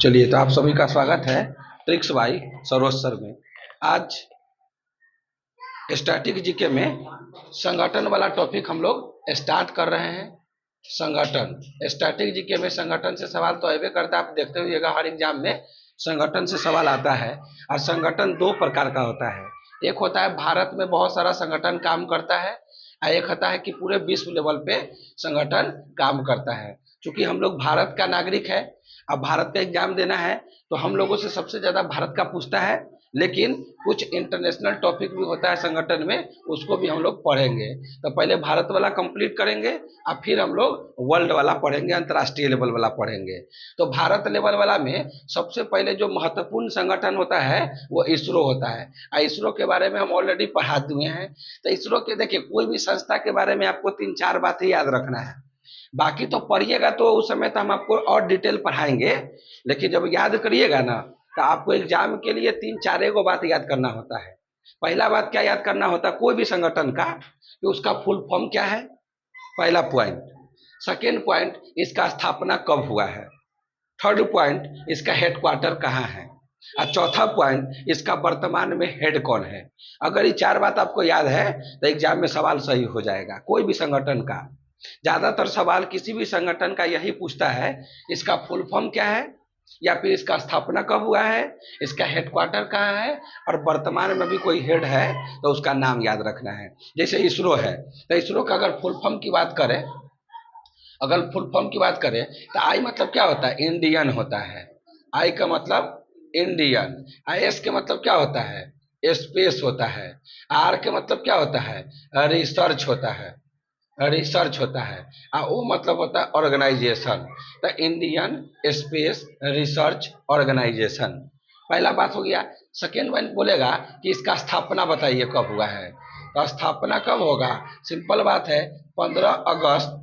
चलिए, तो आप सभी का स्वागत है ट्रिक्स बाई सरोज सर में। आज स्टैटिक जीके में संगठन वाला टॉपिक हम लोग स्टार्ट कर रहे हैं। संगठन, स्टैटिक जीके में संगठन से सवाल तो अबे करता है, आप देखते हुएगा हर एग्जाम में संगठन से सवाल आता है। और संगठन दो प्रकार का होता है। एक होता है भारत में बहुत सारा संगठन काम करता है, और एक होता है कि पूरे विश्व लेवल पे संगठन काम करता है। क्योंकि हम लोग भारत का नागरिक है, अब भारत का एग्जाम देना है, तो हम लोगों से सबसे ज्यादा भारत का पूछता है। लेकिन कुछ इंटरनेशनल टॉपिक भी होता है संगठन में, उसको भी हम लोग पढ़ेंगे। तो पहले भारत वाला कंप्लीट करेंगे और फिर हम लोग वर्ल्ड वाला पढ़ेंगे, अंतर्राष्ट्रीय लेवल वाला पढ़ेंगे। तो भारत लेवल वाला में सबसे पहले जो महत्वपूर्ण संगठन होता है वो इसरो होता है, और इसरो के बारे में हम ऑलरेडी पढ़ा दिए हैं। तो इसरो के देखिए, कोई भी संस्था के बारे में आपको तीन चार बातें याद रखना है। बाकी तो पढ़िएगा तो उस समय तो हम आपको और डिटेल पढ़ाएंगे, लेकिन जब याद करिएगा ना, तो आपको एग्जाम के लिए तीन चार एगो बात याद करना होता है। पहला बात क्या याद करना होता है कोई भी संगठन का, कि उसका फुल फॉर्म क्या है, पहला पॉइंट। सेकेंड पॉइंट, इसका स्थापना कब हुआ है। थर्ड पॉइंट, इसका हेडक्वार्टर कहाँ है। और चौथा पॉइंट, इसका वर्तमान में हेड कौन है। अगर ये चार बात आपको याद है तो एग्जाम में सवाल सही हो जाएगा कोई भी संगठन का। ज्यादातर सवाल किसी भी संगठन का यही पूछता है, इसका फुल फॉर्म क्या है, या फिर इसका स्थापना कब हुआ है, इसका हेडक्वार्टर कहाँ है, और वर्तमान में भी कोई हेड है तो उसका नाम याद रखना है। जैसे इसरो है, तो इसरो का अगर फुल फॉर्म की बात करें, अगर फुल फॉर्म की बात करें तो आई मतलब क्या होता है, इंडियन होता है। आई का मतलब इंडियन। एस के मतलब क्या होता है, स्पेस होता है। आर के मतलब क्या होता है, रिसर्च होता है, रिसर्च होता है। और वो मतलब होता है ऑर्गेनाइजेशन। तो इंडियन स्पेस रिसर्च ऑर्गेनाइजेशन, पहला बात हो गया। सेकेंड पॉइंट बोलेगा कि इसका स्थापना बताइए कब हुआ है। तो स्थापना कब होगा, सिंपल बात है, 15 अगस्त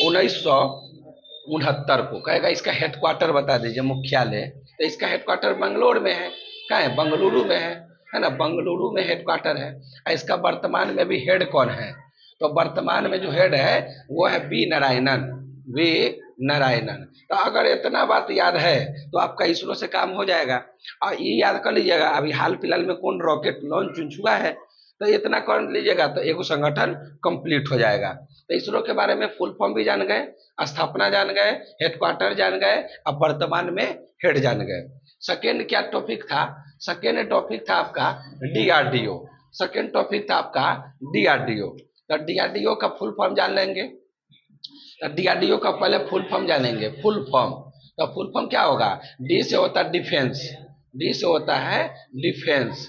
1969 को। कहेगा इसका हेडक्वार्टर बता दीजिए, मुख्यालय। तो इसका हेडक्वार्टर बंगलोर में है, कहाँ है, बंगलुरु में है ना, बंगलुरु में हेडक्वार्टर है। और इसका वर्तमान में भी हेड कौन है, तो वर्तमान में जो हेड है वो है वी नारायणन, वी नारायणन। तो अगर इतना बात याद है तो आपका इसरो से काम हो जाएगा। और ये याद कर लीजिएगा, अभी हाल फिलहाल में कौन रॉकेट लॉन्च हुआ है, तो इतना कर लीजिएगा तो एक संगठन कंप्लीट हो जाएगा। तो इसरो के बारे में फुल फॉर्म भी जान गए, स्थापना जान गए, हेडक्वार्टर जान गए, अब वर्तमान में हेड जान गए। सेकेंड क्या टॉपिक था, सेकेंड टॉपिक था आपका डीआरडीओ। सेकेंड टॉपिक था आपका डीआरडीओ। तो डीआरडीओ का फुल फॉर्म जान लेंगे। तो डीआरडीओ का पहले फुल फॉर्म जानेंगे, फुल फॉर्म। तो फुल फॉर्म क्या होगा, डी से होता है डिफेंस, डी से होता है डिफेंस।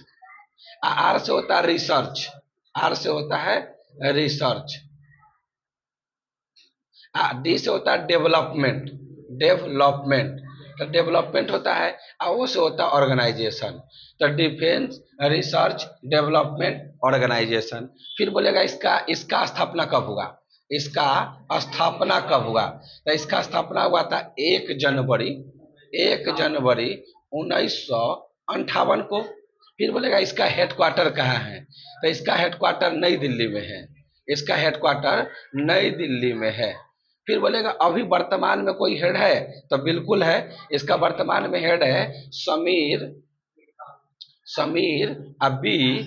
आर से होता है रिसर्च, आर से होता है रिसर्च। डी से होता है डेवलपमेंट, डेवलपमेंट। तो डेवलपमेंट होता है, और वो से होता है ऑर्गेनाइजेशन। तो डिफेंस, रिसर्च, डेवलपमेंट, ऑर्गेनाइजेशन। फिर बोलेगा इसका इसका स्थापना कब हुआ, इसका स्थापना कब हुआ। तो इसका स्थापना हुआ था 1 जनवरी, 1 जनवरी 1958 को। फिर बोलेगा इसका हेडक्वार्टर कहाँ है, तो इसका हेडक्वार्टर नई दिल्ली में है, इसका हेडक्वार्टर नई दिल्ली में है। फिर बोलेगा अभी वर्तमान में कोई हेड है, तो बिल्कुल है, इसका वर्तमान में हेड है समीर, समीर अबी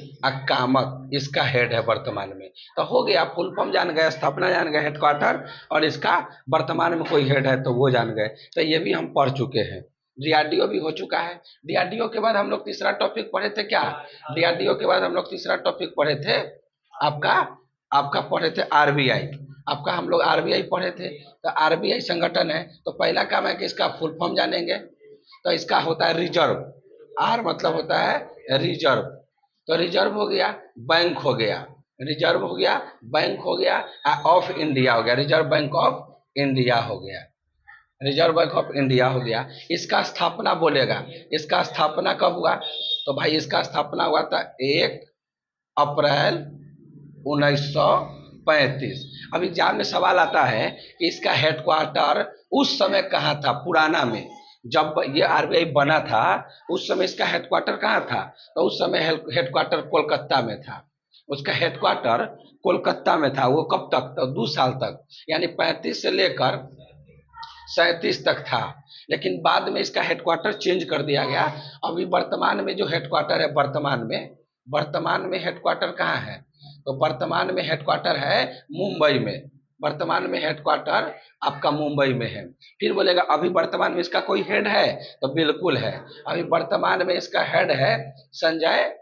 कामत, इसका हेड है वर्तमान में। तो हो गया, फुल फॉर्म जान गए, स्थापना जान गए, हेडक्वार्टर, और इसका वर्तमान में कोई हेड है तो वो जान गए। तो ये भी हम पढ़ चुके हैं। डीआरडीओ भी हो चुका है। डीआरडीओ के बाद हम लोग तीसरा टॉपिक पढ़े थे क्या, डीआरडीओ के बाद हम लोग तीसरा टॉपिक पढ़े थे आपका, आपका पढ़े थे आरबीआई। आपका हम लोग आरबीआई पढ़े थे। तो आरबीआई संगठन है, तो पहला काम है कि इसका फुल फॉर्म जानेंगे। तो इसका होता है रिजर्व, आर मतलब होता है रिजर्व। तो रिजर्व हो गया, बैंक हो गया, रिजर्व हो गया, बैंक हो गया, ऑफ इंडिया हो गया, रिजर्व बैंक ऑफ इंडिया हो गया, रिजर्व बैंक ऑफ इंडिया हो गया। इसका स्थापना बोलेगा, इसका स्थापना कब हुआ, तो भाई इसका स्थापना हुआ था 1 अप्रैल 1935। अब एग्जाम में सवाल आता है कि इसका हेडक्वार्टर उस समय कहाँ था, पुराना में, जब ये आरबीआई बना था उस समय इसका हेडक्वार्टर कहाँ था, तो उस समय हेडक्वार्टर कोलकाता में था। उसका हेडक्वार्टर कोलकाता में था। वो कब तक, तो 2 साल तक, यानी 35 से लेकर 37 तक था, लेकिन बाद में इसका हेडक्वार्टर चेंज कर दिया गया। अभी वर्तमान में जो हेडक्वार्टर है, वर्तमान में हेडक्वार्टर कहाँ है? तो वर्तमान में हेडक्वार्टर है मुंबई में। वर्तमान में हेडक्वार्टर आपका मुंबई में है। फिर बोलेगा अभी वर्तमान में इसका कोई हेड है? तो बिल्कुल है, अभी वर्तमान में इसका हेड है संजय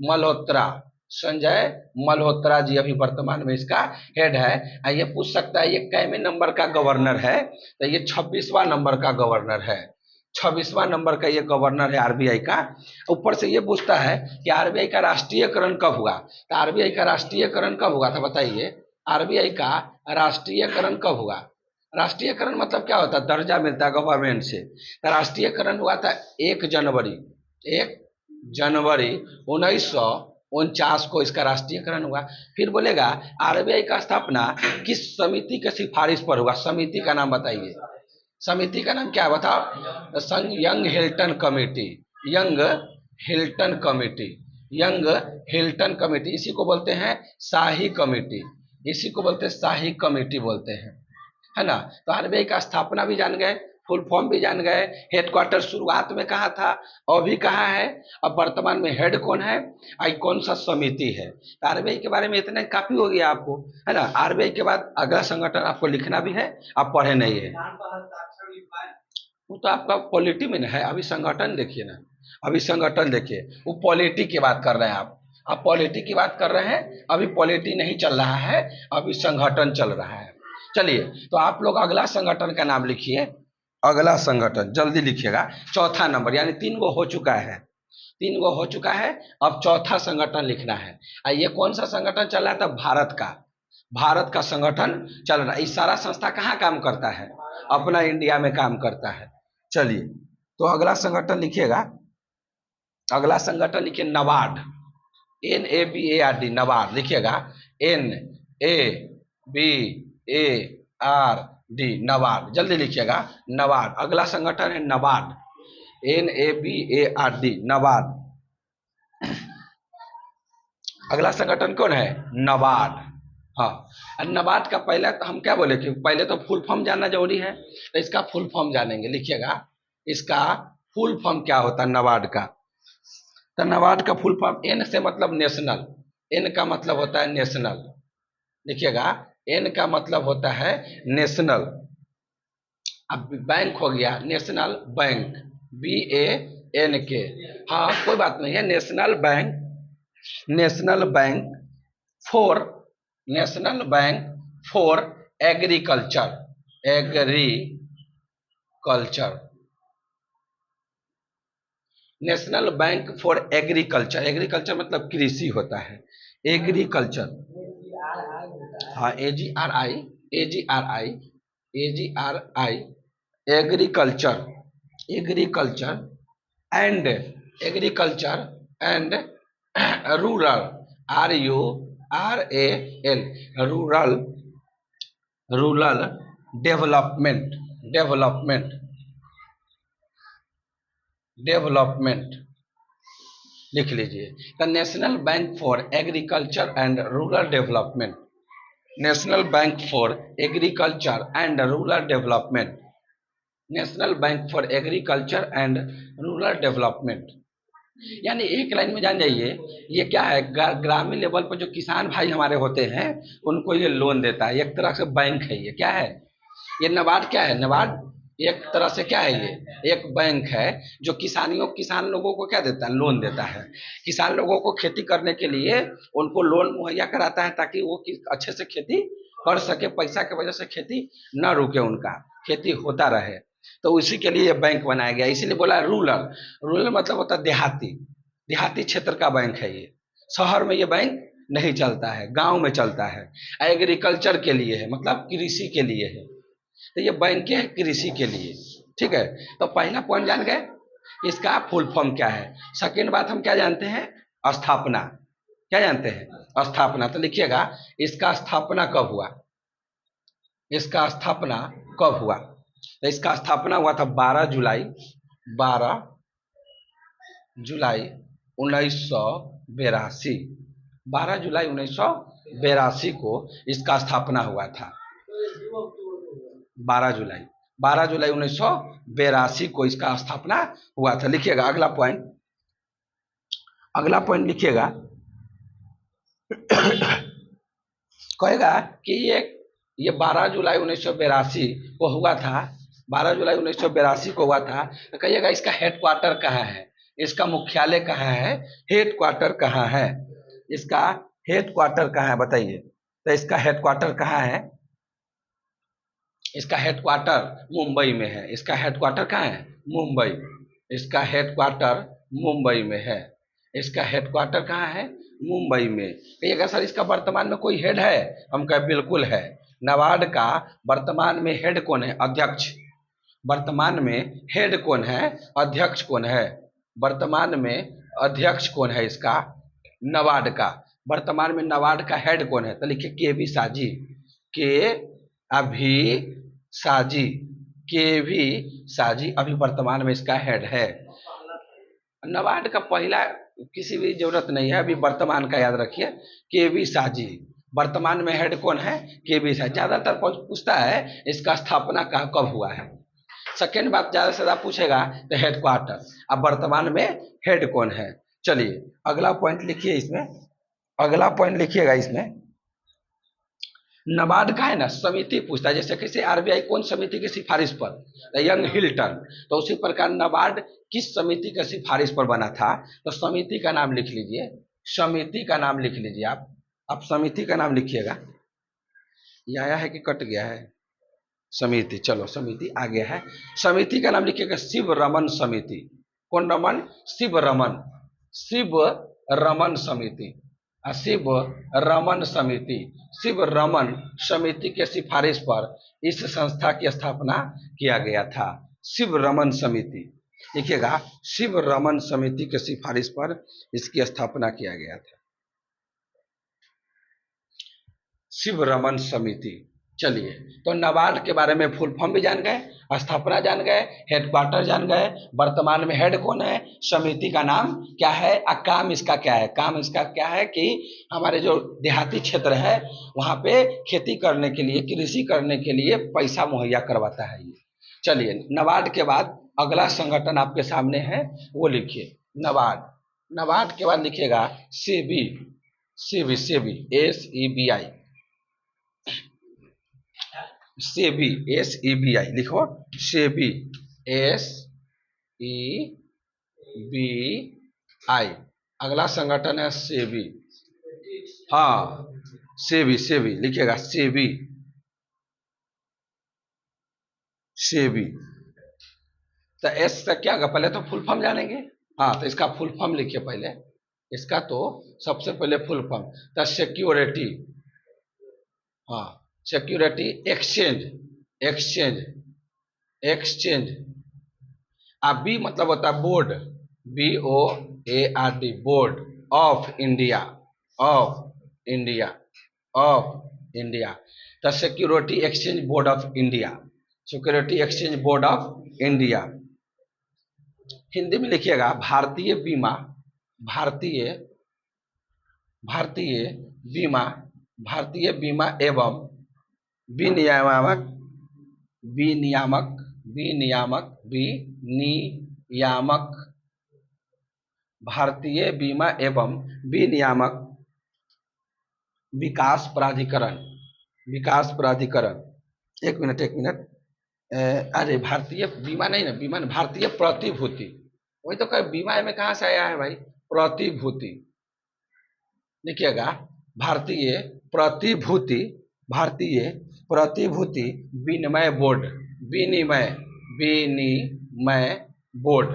मल्होत्रा। संजय मल्होत्रा जी अभी वर्तमान में इसका हेड है। ये पूछ सकता है ये कैमे नंबर का गवर्नर है? तो ये 26वां नंबर का गवर्नर है। 26वां नंबर का ये गवर्नर है आरबीआई का। ऊपर से ये पूछता है कि आरबीआई का राष्ट्रीयकरण कब हुआ? तो आरबीआई का राष्ट्रीयकरण कब हुआ था बताइए? आरबीआई का राष्ट्रीयकरण कब हुआ? राष्ट्रीयकरण मतलब क्या होता है? दर्जा मिलता है गवर्नमेंट से। तो राष्ट्रीयकरण हुआ था 1 जनवरी 1949 को इसका राष्ट्रीयकरण हुआ। फिर बोलेगा आरबीआई का स्थापना किस समिति के सिफारिश पर हुआ? समिति का नाम बताइए। समिति का नाम क्या है बताओ? Young Hilton committee. Young Hilton committee. Young Hilton committee, इसी को बोलते हैं शाही कमेटी। इसी को बोलते हैं शाही कमेटी बोलते हैं, है ना। तो आरबीआई का स्थापना भी जान गए, फुल फॉर्म भी जान गए, हेडक्वार्टर शुरुआत में कहाँ था, अभी कहाँ है, अब वर्तमान में हेड कौन है, आई कौन सा समिति है। तो आरबीआई के बारे में इतना काफी हो गया आपको, है ना। आरबीआई के बाद अगला संगठन आपको लिखना भी है, आप पढ़े नहीं है, वो तो आपका पॉलिटी में है। अभी संगठन देखिए ना, अभी संगठन देखिए, वो पॉलिटी की बात कर रहे हैं आप पॉलिटी की बात कर रहे हैं। अभी पॉलिटी नहीं चल रहा है, अभी संगठन चल रहा है। चलिए, तो आप लोग अगला संगठन का नाम लिखिए। अगला संगठन जल्दी लिखिएगा, चौथा नंबर, यानी 3 गो हो चुका है, 3 गो हो चुका है। अब चौथा संगठन लिखना है। ये कौन सा संगठन चल रहा था? भारत का संगठन चल रहा है। ये सारा संस्था कहाँ काम करता है? अपना इंडिया में काम करता है। चलिए, तो अगला संगठन लिखिएगा। अगला संगठन लिखिए नबार्ड। NABARD, नबार्ड लिखिएगा। NABARD, नबार्ड, जल्दी लिखिएगा, नबार्ड। अगला संगठन है नबार्ड, NABARD, नबार्ड। अगला संगठन कौन है? नबार्ड। हाँ, नबार्ड का पहले तो हम क्या बोले कि पहले तो फुल फॉर्म जानना जरूरी है, तो इसका फुल फॉर्म जानेंगे। लिखिएगा, इसका फुल फॉर्म क्या होता है नबार्ड का? तो नबार्ड का फुल फॉर्म, एन से मतलब नेशनल, एन का मतलब होता है नेशनल। लिखिएगा, एन का मतलब होता है नेशनल। अब बैंक हो गया नेशनल बैंक, BANK। हाँ, कोई बात नहीं है, national bank, national bank for, national bank for agriculture, agriculture, national bank for agriculture. Agriculture मतलब कृषि होता है, एग्रीकल्चर। हाँ, AGRI, AGRI, AGRI, agriculture, agriculture and, agriculture and rural, RURAL, rural, rural development, development, development लिख लीजिए। The national bank for agriculture and rural development, national bank for agriculture and rural development, national bank for agriculture and rural development. यानी एक line में जान जाइए, ये क्या है? ग्रामीण लेवल पर जो किसान भाई हमारे होते हैं उनको ये लोन देता है, एक तरह से बैंक है। ये क्या है? ये नबार्ड क्या है? नबार्ड एक तरह से क्या है? ये एक बैंक है जो किसान लोगों को क्या देता है? लोन देता है। किसान लोगों को खेती करने के लिए उनको लोन मुहैया कराता है, ताकि वो अच्छे से खेती कर सके, पैसा की वजह से खेती न रुके, उनका खेती होता रहे। तो उसी के लिए बैंक बनाया गया, इसीलिए बोला रूरल। रूरल मतलब होता है देहाती, देहाती क्षेत्र का बैंक है ये। शहर में ये बैंक नहीं चलता है, गांव में चलता है। एग्रीकल्चर के लिए है, मतलब कृषि के लिए है। तो ये बैंक है कृषि के लिए, ठीक है। तो पहला पॉइंट जान गए, इसका फुल फॉर्म क्या है। सेकेंड बात हम क्या जानते हैं? स्थापना। क्या जानते हैं? स्थापना। तो लिखिएगा, इसका स्थापना कब हुआ? इसका स्थापना कब हुआ? तो इसका स्थापना हुआ था 12 जुलाई, 12 जुलाई 1982, 12 जुलाई 1982 को इसका स्थापना हुआ था। 12 जुलाई 12 जुलाई 1982 को इसका स्थापना हुआ था। लिखिएगा अगला पॉइंट लिखिएगा। कहेगा कि ये 12 जुलाई 1982 को हुआ था, 12 जुलाई 1982 को हुआ था। तो कहिएगा इसका हेडक्वार्टर कहाँ है, इसका मुख्यालय कहाँ है, हेडक्वार्टर कहाँ है, इसका हेडक्वार्टर कहाँ है बताइए। तो इसका हेडक्वार्टर कहाँ है, इसका हेडक्वार्टर मुंबई में है। इसका हेडक्वार्टर कहाँ है, मुंबई। इसका हेडक्वार्टर मुंबई में है। इसका हेडक्वार्टर कहाँ है, मुंबई में। कहिएगा सर इसका वर्तमान में कोई हेड है, हम कहे बिल्कुल है। नाबार्ड का वर्तमान में हेड कौन है, अध्यक्ष। वर्तमान में हेड कौन है, अध्यक्ष कौन है, वर्तमान में अध्यक्ष कौन है इसका, नाबार्ड का। वर्तमान में नाबार्ड का हेड कौन है, तो लिखिए के वी साजी, के अभी साजी, के वी साजी अभी वर्तमान में इसका हेड है। नाबार्ड का पहला किसी भी जरूरत नहीं है, अभी वर्तमान का याद रखिए, के वी साजी। वर्तमान में हेड कौन है, के वी साजी। ज्यादातर पूछता है इसका स्थापना कब हुआ है। सेकेंड बात ज्यादा से ज्यादा पूछेगा तो हेडक्वार्टर। अब वर्तमान में हेड कौन है। चलिए अगला पॉइंट लिखिए इसमें, अगला पॉइंट लिखिएगा इसमें। नाबार्ड का है ना समिति पूछता है, जैसे किसी आरबीआई कौन समिति की सिफारिश पर, यंग हिल्टन। तो उसी प्रकार नाबार्ड किस समिति की सिफारिश पर बना था, तो समिति का नाम लिख लीजिए, समिति का नाम लिख लीजिए आप समिति का नाम लिखिएगा। ये आया है कि कट गया है, समिति, चलो समिति आ गया है। समिति का नाम लिखिएगा शिव रमन समिति। कौन रमन, शिव रमन, शिव रमन समिति, शिव रमन समिति। शिव रमन समिति के सिफारिश पर इस संस्था की स्थापना किया गया था, शिव रमन समिति। लिखिएगा शिव रमन समिति के सिफारिश पर इसकी स्थापना किया गया था, शिव रमन समिति। चलिए तो नाबार्ड के बारे में फुल फॉर्म भी जान गए, स्थापना जान गए, हेडक्वार्टर जान गए, वर्तमान में हेड कौन है, समिति का नाम क्या है, और काम इसका क्या है। काम इसका क्या है कि हमारे जो देहाती क्षेत्र है वहां पे खेती करने के लिए, कृषि करने के लिए पैसा मुहैया करवाता है ये। चलिए नाबार्ड के बाद अगला संगठन आपके सामने है, वो लिखिए नाबार्ड। नाबार्ड के बाद लिखिएगा सेबी, सेबी, सेबी, SEBI, सेबी, SEBI लिखो, सेबी, SEBI। अगला संगठन है सेबी, हाँ सेबी, सेबी लिखिएगा, सेबी, सेबी। तो एस से क्या होगा, पहले तो फुल फॉर्म जानेंगे। हाँ तो इसका फुल फॉर्म लिखिए पहले, इसका तो सबसे पहले फुल फॉर्म, तो सिक्योरिटी, हाँ सिक्योरिटी एक्सचेंज, एक्सचेंज, एक्सचेंज। अब बी मतलब होता है board, BOARD, board of India, of India, of India. The security exchange board of India, security exchange board of India. Hindi में लिखिएगा भारतीय बीमा, भारतीय, भारतीय बीमा, भारतीय बीमा एवं विनियामक, विनियामक, विनियामक, विनियामक, भारतीय बीमा एवं विनियामक विकास प्राधिकरण, विकास प्राधिकरण। एक मिनट, एक मिनट, अरे भारतीय बीमा नहीं ना, बीमा भारतीय प्रतिभूति, वही तो कहे बीमा में कहाँ से आया है भाई, प्रतिभूति। लिखिएगा भारतीय प्रतिभूति, भारतीय प्रतिभूति विनिमय बोर्ड, विनिमय, विनिमय बोर्ड।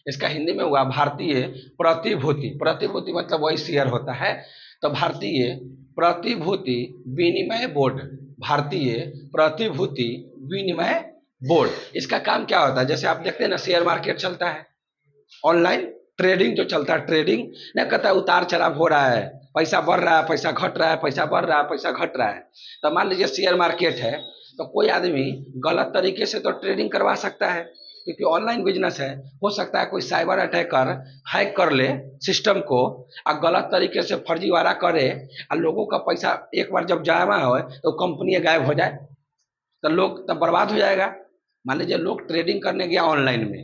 इसका हिंदी में हुआ भारतीय प्रतिभूति, प्रतिभूति मतलब वही शेयर होता है, तो भारतीय प्रतिभूति विनिमय बोर्ड, भारतीय प्रतिभूति विनिमय बोर्ड। इसका काम क्या होता है, जैसे आप देखते हैं ना शेयर मार्केट चलता है, ऑनलाइन ट्रेडिंग जो चलता है, ट्रेडिंग नहीं कहता है उतार चढ़ाव हो रहा है, पैसा बढ़ रहा है, पैसा घट रहा है, पैसा बढ़ रहा है, पैसा घट रहा है। तो मान लीजिए शेयर मार्केट है, तो कोई आदमी गलत तरीके से तो ट्रेडिंग करवा सकता है, क्योंकि ऑनलाइन बिजनेस है। हो सकता है कोई साइबर अटैकर हैक कर ले सिस्टम को और गलत तरीके से फर्जीवाड़ा करे और लोगों का पैसा एक बार जब जमा हो तो कंपनी गायब हो जाए। तो लोग तब बर्बाद हो जाएगा। मान लीजिए लोग ट्रेडिंग करने गया ऑनलाइन में,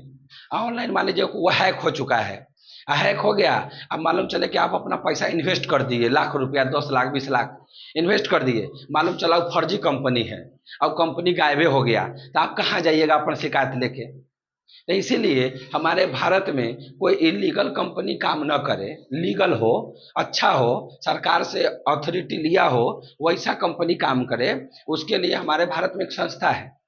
ऑनलाइन मान लीजिए वो हैक हो चुका है, हैक हो गया, अब मालूम चले कि आप अपना पैसा इन्वेस्ट कर दिए, लाख रुपया, 10 लाख 20 लाख इन्वेस्ट कर दिए, मालूम चला वो फर्जी कंपनी है, अब कंपनी गायबे हो गया, तो आप कहाँ जाइएगा अपना शिकायत लेके। तो इसीलिए हमारे भारत में कोई इलीगल कंपनी काम न करे, लीगल हो, अच्छा हो, सरकार से अथॉरिटी लिया हो, वैसा कंपनी काम करे। उसके लिए हमारे भारत में एक संस्था है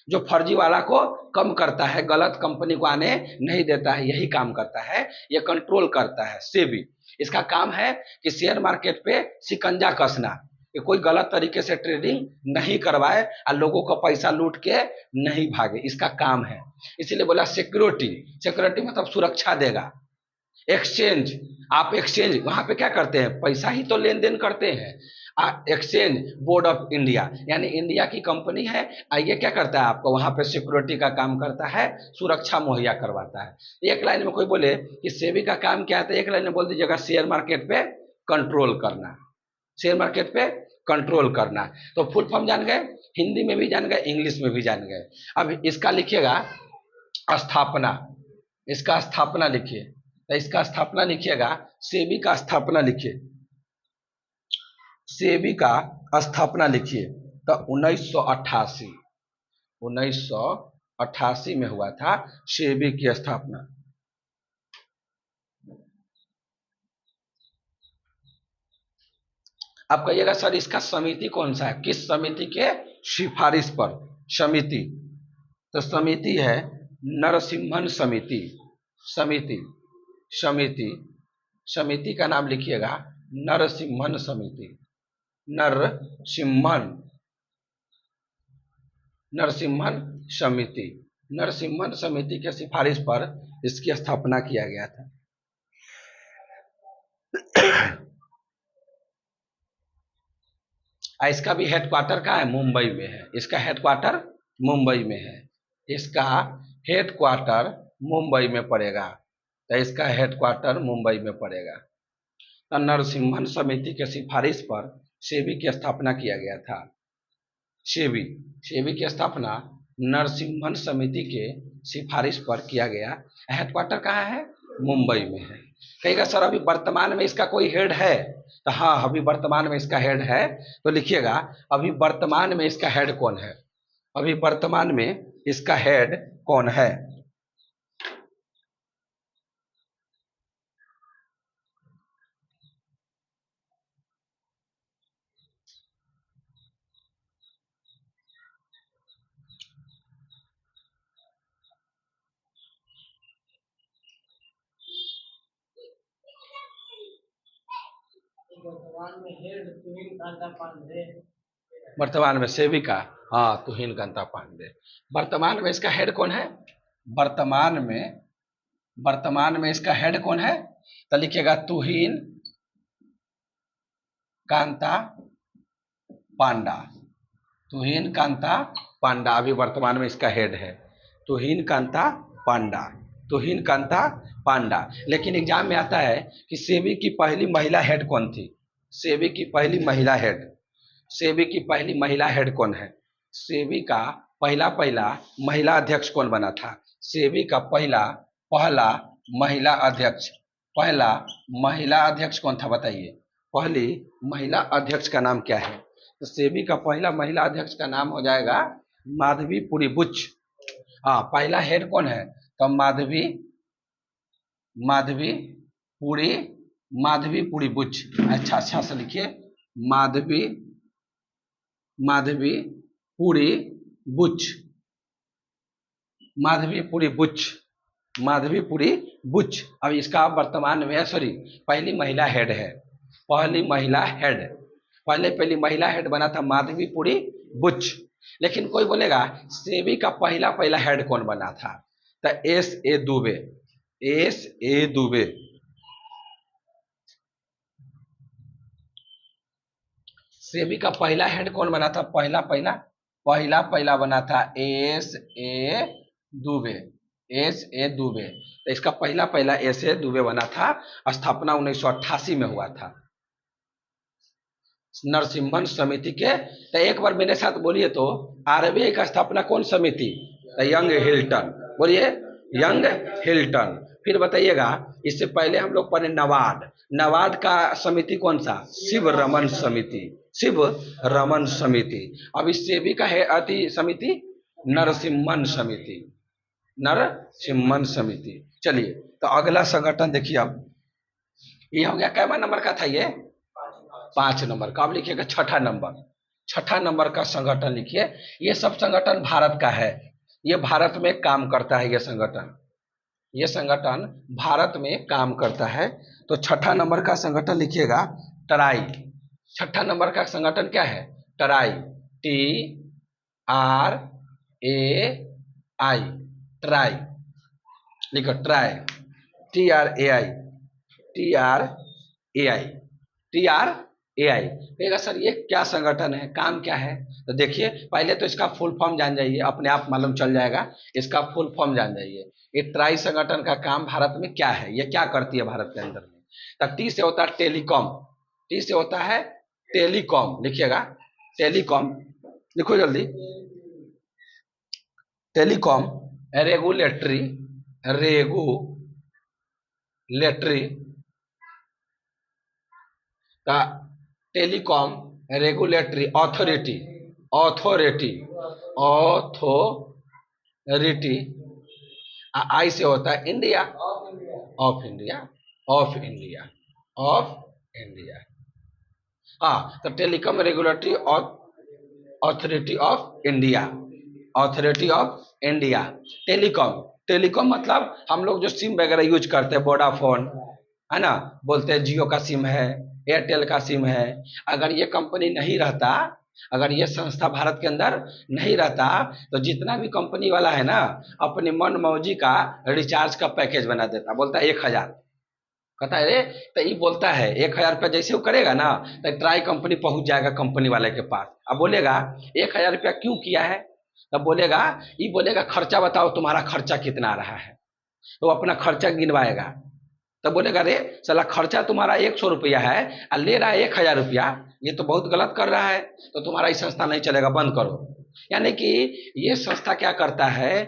जो फर्जी वाला को कम करता है, गलत कंपनी को आने नहीं देता है, यही काम करता है, ये कंट्रोल करता है सेबी। इसका काम है कि शेयर मार्केट पे शिकंजा कसना, कि कोई गलत तरीके से ट्रेडिंग नहीं करवाए और लोगों का पैसा लूट के नहीं भागे, इसका काम है। इसीलिए बोला सिक्योरिटी, सिक्योरिटी मतलब सुरक्षा देगा। एक्सचेंज, आप एक्सचेंज वहां पे क्या करते हैं, पैसा ही तो लेन देन करते हैं। एक्सचेंज बोर्ड ऑफ इंडिया यानी इंडिया की कंपनी है, ये क्या करता है, आपको वहां पे सिक्योरिटी का काम करता है, सुरक्षा मुहैया करवाता है। एक लाइन में कोई बोले कि सेबी का काम क्या है, एक लाइन में बोल दीजिएगा शेयर मार्केट पे कंट्रोल करना, शेयर मार्केट पे कंट्रोल करना। तो फुल फॉर्म जान गए, हिंदी में भी जान गए, इंग्लिश में भी जान गए। अब इसका लिखिएगा स्थापना, इसका स्थापना लिखिए, तो इसका स्थापना लिखिएगा, सेबी का स्थापना लिखिए, सेबी का स्थापना लिखिए। तो 1988, 1988 में हुआ था सेबी की स्थापना। आप कहिएगा सर इसका समिति कौन सा है, किस समिति के सिफारिश पर, समिति, तो समिति है नरसिम्हन समिति, समिति, समिति, समिति का नाम लिखिएगा नरसिम्हन समिति, नरसिम्हन, नरसिम्हन समिति, नरसिम्हन समिति के सिफारिश पर इसकी स्थापना किया गया था। इसका भी हेडक्वार्टर का है, मुंबई में है, इसका हेडक्वार्टर मुंबई में है, इसका हेडक्वार्टर मुंबई में पड़ेगा, तो इसका हेडक्वार्टर मुंबई में पड़ेगा। तो नरसिम्हन समिति के सिफारिश पर सेबी की स्थापना किया गया था। सेबी, सेबी की स्थापना नरसिम्हन समिति के सिफारिश पर किया गया। हेडक्वार्टर कहाँ है, मुंबई में है। कहेगा सर अभी वर्तमान में इसका कोई हेड है, तो हाँ अभी वर्तमान में इसका हेड है, तो लिखिएगा अभी वर्तमान में इसका हेड कौन है, अभी वर्तमान में इसका हेड कौन है। वर्तमान में सेबी का, हाँ तुहिन कांता पांडे, वर्तमान में इसका हेड कौन है, वर्तमान में, वर्तमान में इसका हेड कौन है, तो लिखिएगा तुहिन कांता पांडा, तुहिन कांता पांडा अभी वर्तमान में इसका हेड है, तुहिन कांता पांडा, तुहिन कांता पांडा। लेकिन एग्जाम में आता है कि सेबी की पहली महिला हेड कौन थी, सेबी की पहली महिला हेड, सेबी की पहली महिला हेड कौन है, सेबी का पहला पहला महिला अध्यक्ष कौन बना था, सेबी का पहला पहला महिला अध्यक्ष, पहला महिला अध्यक्ष कौन था बताइए, पहली महिला अध्यक्ष का नाम क्या है, तो सेबी का पहला महिला अध्यक्ष का नाम हो जाएगा माधवीपुरी बुच। हाँ पहला हेड कौन है, तो माधवी, माधवीपुरी, माधवीपुरी बुच, अच्छा अच्छा से लिखिए, माधवी, माधवीपुरी बुच, माधवीपुरी बुच, माधवीपुरी बुच। अब इसका वर्तमान में सॉरी पहली महिला हेड है, पहली महिला हेड, पहले पहली महिला हेड बना था माधवीपुरी बुच। लेकिन कोई बोलेगा सेबी का पहला पहला हेड कौन बना था, तो S A Dubey, S A Dubey, SEBI का पहला हेड कौन बना था, पहला पहला, पहला पहला बना था S A Dubey, S A Dubey, तो इसका पहला पहला एस ए दुबे बना था। स्थापना 1988 में हुआ था, नरसिम्हन समिति के। तो एक बार मेरे साथ बोलिए तो, आरबीआई का स्थापना कौन समिति? तो यंग हिल्टन। बोलिए, यंग हिल्टन। फिर बताइएगा, इससे पहले हम लोग पढ़े नवाड। नवाड का समिति कौन सा? शिव रमन समिति। शिव रमन समिति। अब इस सेबी का है अति समिति नरसिम्हन समिति। नरसिम्हन समिति। चलिए, तो अगला संगठन देखिए। अब ये हो गया, कैवा नंबर का था ये? 5 नंबर का। अब लिखिएगा छठा नंबर। छठा नंबर का संगठन लिखिए। ये सब संगठन भारत का है, ये भारत में काम करता है। ये संगठन, ये संगठन भारत में काम करता है। तो छठा नंबर का संगठन लिखिएगा ट्राई। छठा नंबर का संगठन क्या है? ट्राई। TRAI। ट्राई लिखो, ट्राई। TRAI। TRAI। TRAI। कहेगा सर ये क्या संगठन है, काम क्या है? तो देखिए, पहले तो इसका फुल फॉर्म जान जाइए, अपने आप मालूम चल जाएगा। इसका फुल फॉर्म जान जाइए। ये ट्राई संगठन का काम भारत में क्या है, ये क्या करती है भारत के अंदर में? तो टी से होता है टेलीकॉम। टी से होता है टेलीकॉम। लिखिएगा टेलीकॉम, लिखो जल्दी। टेलीकॉम रेगुलेटरी, रेगुलेटरी का telecom regulatory authority. Authority, authority. I से होता है India, of India, of India, of India. हाँ, तो telecom regulatory authority of India, authority of India. Telecom, telecom मतलब हम लोग जो सिम वगैरह यूज करते हैं, वोडाफोन है ना, बोलते हैं जियो का सिम है, एयरटेल का सिम है। अगर ये कंपनी नहीं रहता, अगर ये संस्था भारत के अंदर नहीं रहता, तो जितना भी कंपनी वाला है ना, अपनी मन मौजी का रिचार्ज का पैकेज बना देता। बोलता है 1000, कहता है रे, तो ये बोलता है 1000 रुपया जैसे वो करेगा ना, तो ट्राई कंपनी पहुंच जाएगा कंपनी वाले के पास। अब बोलेगा 1000 रुपया क्यों किया है? तब बोलेगा, ये बोलेगा खर्चा बताओ, तुम्हारा खर्चा कितना आ रहा है। तो वो अपना खर्चा गिनवाएगा। तब बोलेगा रे साला, खर्चा तुम्हारा 100 रुपया है और ले रहा है 1000 रुपया, ये तो बहुत गलत कर रहा है, तो तुम्हारा ये संस्था नहीं चलेगा, बंद करो। यानी कि ये संस्था क्या करता है,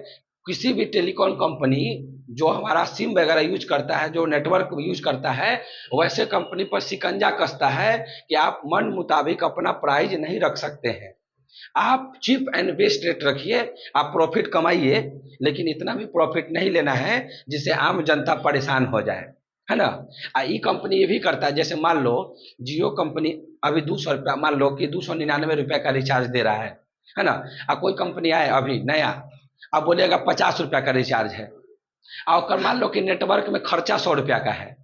किसी भी टेलीकॉम कंपनी जो हमारा सिम वगैरह यूज करता है, जो नेटवर्क यूज करता है, वैसे कंपनी पर शिकंजा कसता है कि आप मन मुताबिक अपना प्राइस नहीं रख सकते हैं। आप चीप एंड बेस्ट रेट रखिए, आप प्रॉफिट कमाइए, लेकिन इतना भी प्रॉफिट नहीं लेना है जिससे आम जनता परेशान हो जाए, है ना। ई कंपनी ये भी करता है, जैसे मान लो जियो कंपनी अभी 200 रुपया, मान लो कि 299 रुपया का रिचार्ज दे रहा है ना। कोई कंपनी आए अभी नया, अब बोलेगा 50 रुपया का रिचार्ज है, और मान लो कि नेटवर्क में खर्चा 100 रुपया का है,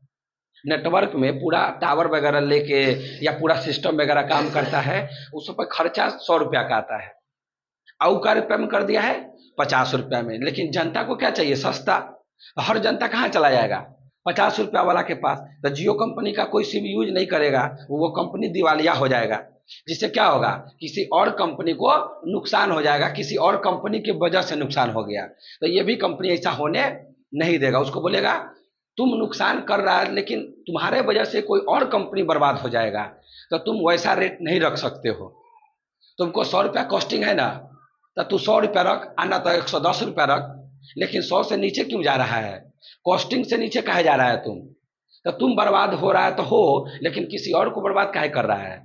नेटवर्क में पूरा टावर वगैरह लेके या पूरा सिस्टम वगैरह काम करता है, उस पर खर्चा 100 रुपया का आता है, और का रुपया में कर दिया है 50 रुपया में। लेकिन जनता को क्या चाहिए? सस्ता। हर जनता कहाँ चला जाएगा? 50 रुपया वाला के पास। तो जियो कंपनी का कोई सिम यूज नहीं करेगा, वो कंपनी दिवालिया हो जाएगा। जिससे क्या होगा, किसी और कंपनी को नुकसान हो जाएगा, किसी और कंपनी की वजह से नुकसान हो गया। तो ये भी कंपनी ऐसा होने नहीं देगा, उसको बोलेगा तुम नुकसान कर रहा है, लेकिन तुम्हारे वजह से कोई और कंपनी बर्बाद हो जाएगा, तो तुम वैसा रेट नहीं रख सकते हो। तुमको 100 रुपया कॉस्टिंग है ना, तो तू 100 रुपया रख, आना तो 110 रुपया रख, लेकिन 100 से नीचे क्यों जा रहा है? कॉस्टिंग से नीचे कहे जा रहा है तुम? तो तुम बर्बाद हो रहा है तो हो, लेकिन किसी और को बर्बाद काहे कर रहा है?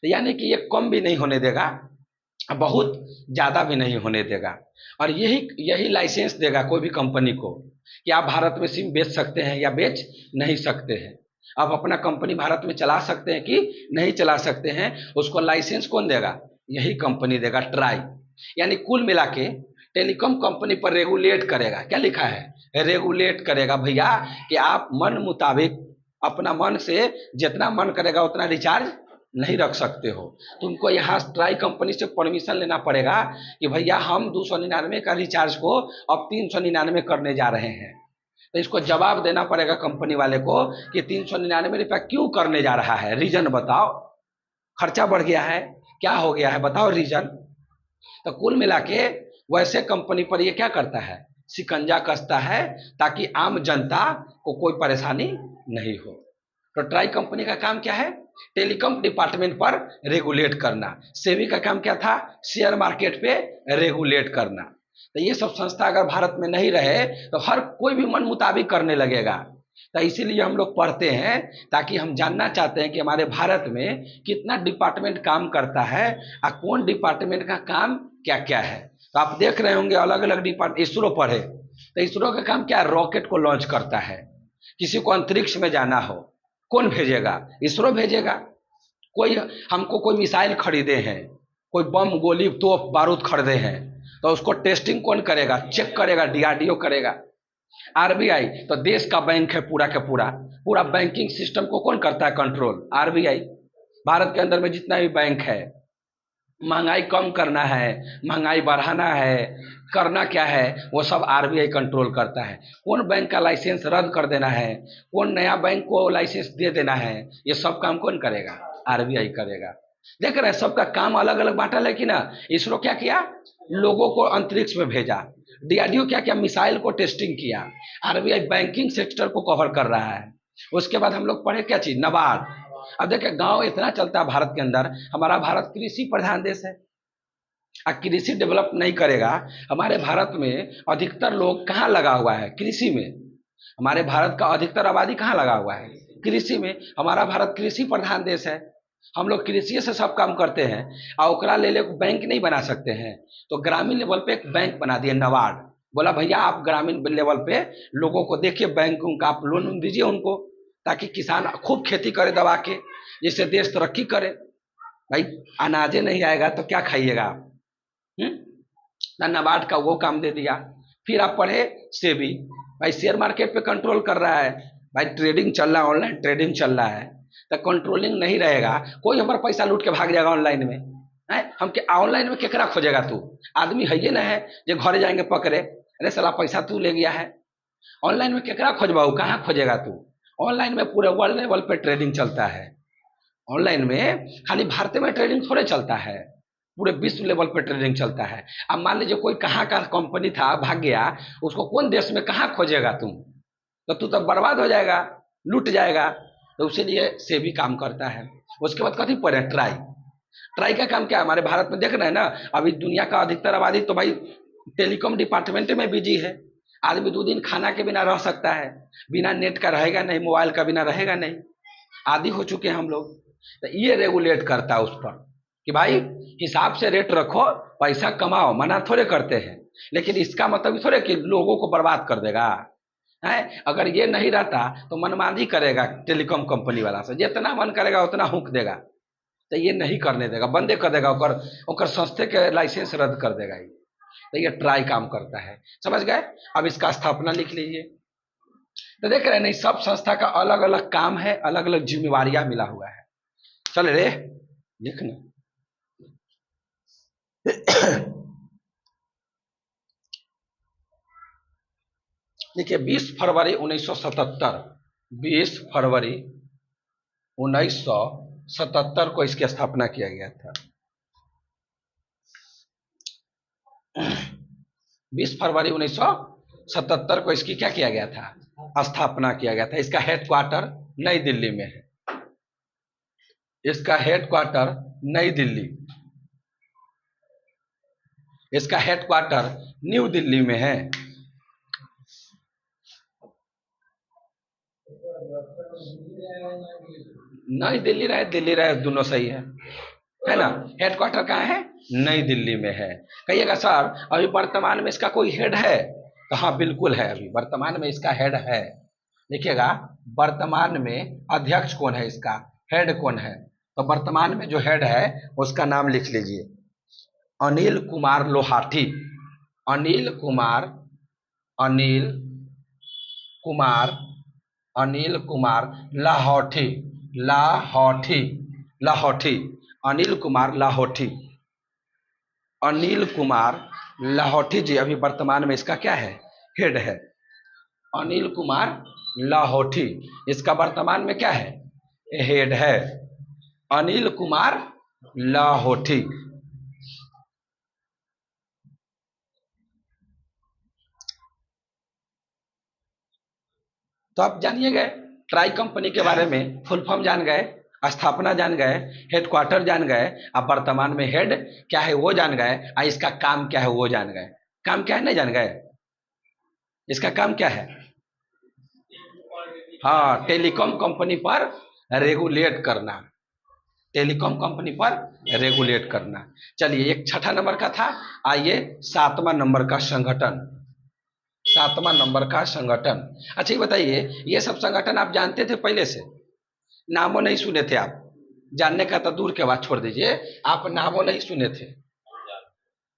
तो यानी कि ये कम भी नहीं होने देगा, बहुत ज्यादा भी नहीं होने देगा, और यही यही लाइसेंस देगा कोई भी कंपनी को कि आप भारत में सिम बेच सकते हैं या बेच नहीं सकते हैं, आप अपना कंपनी भारत में चला सकते हैं कि नहीं चला सकते हैं, उसको लाइसेंस कौन देगा? यही कंपनी देगा, ट्राई। यानी कुल मिला के टेलीकॉम कंपनी पर रेगुलेट करेगा। क्या लिखा है? रेगुलेट करेगा भैया, कि आप मन मुताबिक अपना मन से जितना मन करेगा उतना रिचार्ज नहीं रख सकते हो। तुमको यहाँ ट्राई कंपनी से परमिशन लेना पड़ेगा कि भैया हम 299 का रिचार्ज को अब 399 करने जा रहे हैं। तो इसको जवाब देना पड़ेगा कंपनी वाले को कि 399 रुपया क्यों करने जा रहा है, रीजन बताओ। खर्चा बढ़ गया है, क्या हो गया है, बताओ रीजन। तो कुल मिला के वैसे कंपनी पर ये क्या करता है? शिकंजा कसता है, ताकि आम जनता को कोई परेशानी नहीं हो। तो ट्राई कंपनी का काम क्या है? टेलीकॉम डिपार्टमेंट पर रेगुलेट करना। सेबी का काम क्या था? शेयर मार्केट पे रेगुलेट करना। तो ये सब संस्था अगर भारत में नहीं रहे तो हर कोई भी मन मुताबिक करने लगेगा। तो इसीलिए हम लोग पढ़ते हैं, ताकि हम जानना चाहते हैं कि हमारे भारत में कितना डिपार्टमेंट काम करता है और कौन डिपार्टमेंट का काम क्या क्या है। तो आप देख रहे होंगे अलग अलग डिपार्टमेंट। इसरो पढ़े तो इसरो का काम क्या है? रॉकेट को लॉन्च करता है। किसी को अंतरिक्ष में जाना हो, कौन भेजेगा? इसरो भेजेगा। कोई हमको कोई मिसाइल खरीदे हैं, कोई बम गोली तोप बारूद खरीदे हैं, तो उसको टेस्टिंग कौन करेगा? चेक करेगा, डीआरडीओ करेगा। आरबीआई तो देश का बैंक है पूरा का पूरा। पूरा बैंकिंग सिस्टम को कौन करता है कंट्रोल? आरबीआई। भारत के अंदर में जितना भी बैंक है, महंगाई कम करना है, महंगाई बढ़ाना है, करना क्या है, वो सब आरबीआई कंट्रोल करता है। कौन बैंक का लाइसेंस रद्द कर देना है, कौन नया बैंक को लाइसेंस दे देना है, ये सब काम कौन करेगा? आरबीआई करेगा। देख रहे हैं सबका काम अलग अलग बांटा है कि ना। इसरो क्या किया? लोगों को अंतरिक्ष में भेजा। डीआरडीओ क्या किया? मिसाइल को टेस्टिंग किया। आरबीआई बैंकिंग सेक्टर को कवर कर रहा है। उसके बाद हम लोग पढ़े क्या चीज? नबार्ड। अब देखिए गांव इतना चलता है भारत के अंदर। हमारा भारत कृषि प्रधान देश है। कृषि डेवलप नहीं करेगा, हमारे भारत में अधिकतर लोग कहाँ लगा हुआ है? कृषि में। हमारे भारत का अधिकतर आबादी कहाँ लगा हुआ है? कृषि में। हमारा भारत कृषि प्रधान देश है। हम लोग कृषि से सब काम करते हैं और ओकरा ले ले बैंक नहीं बना सकते हैं। तो ग्रामीण लेवल पे एक बैंक बना दिए नबार्ड। बोला भैया आप ग्रामीण लेवल पे लोगों को देखिए, बैंक उनका आप लोन दीजिए उनको, ताकि किसान खूब खेती करे दबा के, जिससे देश तरक्की करे। भाई अनाजे नहीं आएगा तो क्या खाइएगा आप? नाबार्ड का वो काम दे दिया। फिर आप पढ़े सेबी। भाई शेयर मार्केट पे कंट्रोल कर रहा है। भाई ट्रेडिंग चल रहा है, ऑनलाइन ट्रेडिंग चल रहा है, तो कंट्रोलिंग नहीं रहेगा, कोई हमारा पैसा लूट के भाग जाएगा ऑनलाइन में। है हम ऑनलाइन में केकरा खोजेगा? तू आदमी है ये ना है जो घरे जाएंगे पकड़े, अरे साला पैसा तू ले गया है। ऑनलाइन में केकरा खोजबाऊ? कहाँ खोजेगा तू? ऑनलाइन में पूरे वर्ल्ड लेवल पे ट्रेडिंग चलता है। ऑनलाइन में खाली भारत में ट्रेडिंग थोड़े चलता है, पूरे विश्व लेवल पर ट्रेडिंग चलता है। अब मान लीजिए कोई कहाँ का कंपनी था भाग गया, उसको कौन देश में कहाँ खोजेगा तुम? तो तू तो बर्बाद हो जाएगा, लूट जाएगा। तो इसीलिए सेबी काम करता है। उसके बाद कथी पढ़े? ट्राई। ट्राई का काम क्या है? हमारे भारत में देख रहे हैं ना, अभी दुनिया का अधिकतर आबादी तो भाई टेलीकॉम डिपार्टमेंट में बिजी है। आदमी 2 दिन खाना के बिना रह सकता है, बिना नेट का रहेगा नहीं, मोबाइल का बिना रहेगा नहीं। आदि हो चुके हैं हम लोग। तो ये रेगुलेट करता है उस पर कि भाई हिसाब से रेट रखो, पैसा कमाओ, मना थोड़े करते हैं। लेकिन इसका मतलब थोड़े कि लोगों को बर्बाद कर देगा है। अगर ये नहीं रहता तो मनमानी करेगा टेलीकॉम कंपनी वाला से, जितना मन करेगा उतना हुक देगा। तो ये नहीं करने देगा, बंदे कर देगा, ओकर संस्थे के लाइसेंस रद्द कर देगा। तो ये ट्राई काम करता है, समझ गए? अब इसका स्थापना लिख लीजिए। तो देख रहे हैं नहीं, सब संस्था का अलग अलग काम है, अलग अलग जिम्मेवारियां मिला हुआ है। चल रे लिखना। देखिए 20 फरवरी 1977, 20 फरवरी 1977 को इसकी स्थापना किया गया था। 20 फरवरी 1977 को इसकी क्या किया गया था? स्थापना किया गया था। इसका हेडक्वार्टर नई दिल्ली में है। इसका हेडक्वार्टर नई दिल्ली, इसका हेडक्वार्टर न्यू दिल्ली में है। नई दिल्ली रहे दिल्ली रहे दोनों सही है ना। हेडक्वार्टर कहाँ है? नई दिल्ली में है। कहिएगा सर अभी वर्तमान में इसका कोई हेड है? तो हाँ बिल्कुल है, अभी वर्तमान में इसका हेड है। देखिएगा वर्तमान में अध्यक्ष कौन है, इसका हेड कौन है? तो वर्तमान में जो हेड है उसका नाम लिख लीजिए, अनिल कुमार लोहाटी। अनिल कुमार, अनिल कुमार, अनिल कुमार लाहौटी, लाहौटी, लाहौटी, अनिल कुमार लाहौटी। अनिल कुमार लाहौटी जी अभी वर्तमान में इसका क्या है? हेड है। अनिल कुमार लाहौटी इसका वर्तमान में क्या है? हेड है। अनिल कुमार लाहौटी। तो आप जानिए गए ट्राई कंपनी के बारे में, फुल फॉर्म जान गए। स्थापना जान गए, हेडक्वार्टर जान गए, अब वर्तमान में हेड क्या है वो जान गए, और इसका काम क्या है वो जान गए। काम क्या है नहीं जान गए, इसका काम क्या है? हाँ, टेलीकॉम कंपनी पर रेगुलेट करना, टेलीकॉम कंपनी पर रेगुलेट करना। चलिए, एक छठा नंबर का था। आइए सातवां नंबर का संगठन, सातवां नंबर का संगठन। अच्छा ये बताइए, ये सब संगठन आप जानते थे पहले से? नामों नहीं सुने थे आप? जानने का तो दूर के बात छोड़ दीजिए, आप नामों नहीं सुने थे?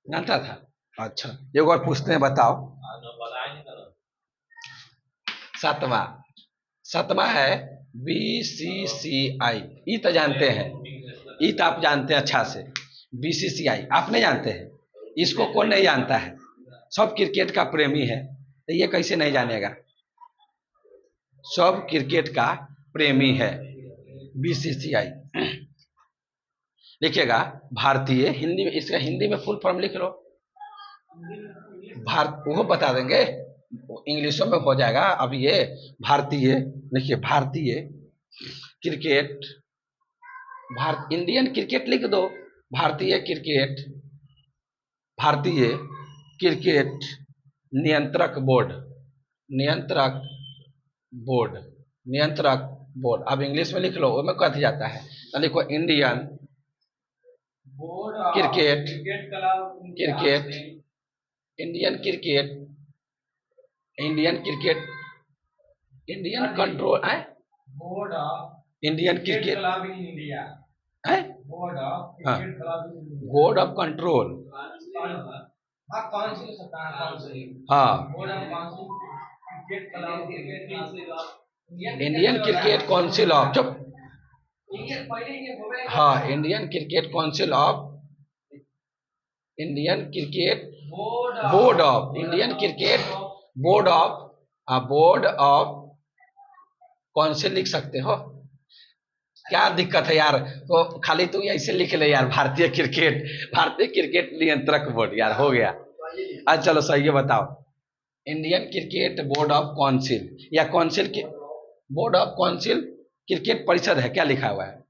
जानता था। अच्छा, एक और पूछते हैं, बताओ। सातवां, सातवां है बीसीसीआई। ई तो जानते हैं, ई तो आप जानते हैं अच्छा से। बीसीसीआई आप नहीं जानते हैं? इसको कौन नहीं जानता है? सब क्रिकेट का प्रेमी है, तो ये कैसे नहीं जानेगा? सब क्रिकेट का प्रेमी है बीसीसीआई। लिखिएगा भारतीय, हिंदी में इसका हिंदी में फुल फॉर्म लिख लो। भारत वो बता देंगे, इंग्लिशों में हो जाएगा। अब ये भारतीय, देखिए भारतीय क्रिकेट, भारत इंडियन क्रिकेट लिख दो। भारतीय क्रिकेट, भारतीय क्रिकेट नियंत्रक बोर्ड, नियंत्रक बोर्ड, नियंत्रक बोर्ड। अब इंग्लिश में लिख लो, उसमें कथ जाता है, तो लिखो Indian cricket, cricket, Indian cricket, Indian cricket, Indian control है, board of Indian cricket club in India है, board of cricket club in India, board of control, हाँ काउंसिल, हाँ board of council cricket club, Indian cricket council of, चुप, हाँ Indian cricket council of, Indian cricket board of, Indian cricket board of, board of council लिख सकते हो। क्या दिक्कत है यार, तो खाली तू ऐसे लिख ले यार, भारतीय क्रिकेट, भारतीय क्रिकेट नियंत्रक बोर्ड, यार हो गया। अच्छा चलो सही है, बताओ। Indian cricket board of council, या काउंसिल के बोर्ड ऑफ काउंसिल क्रिकेट परिषद है, क्या लिखा हुआ है?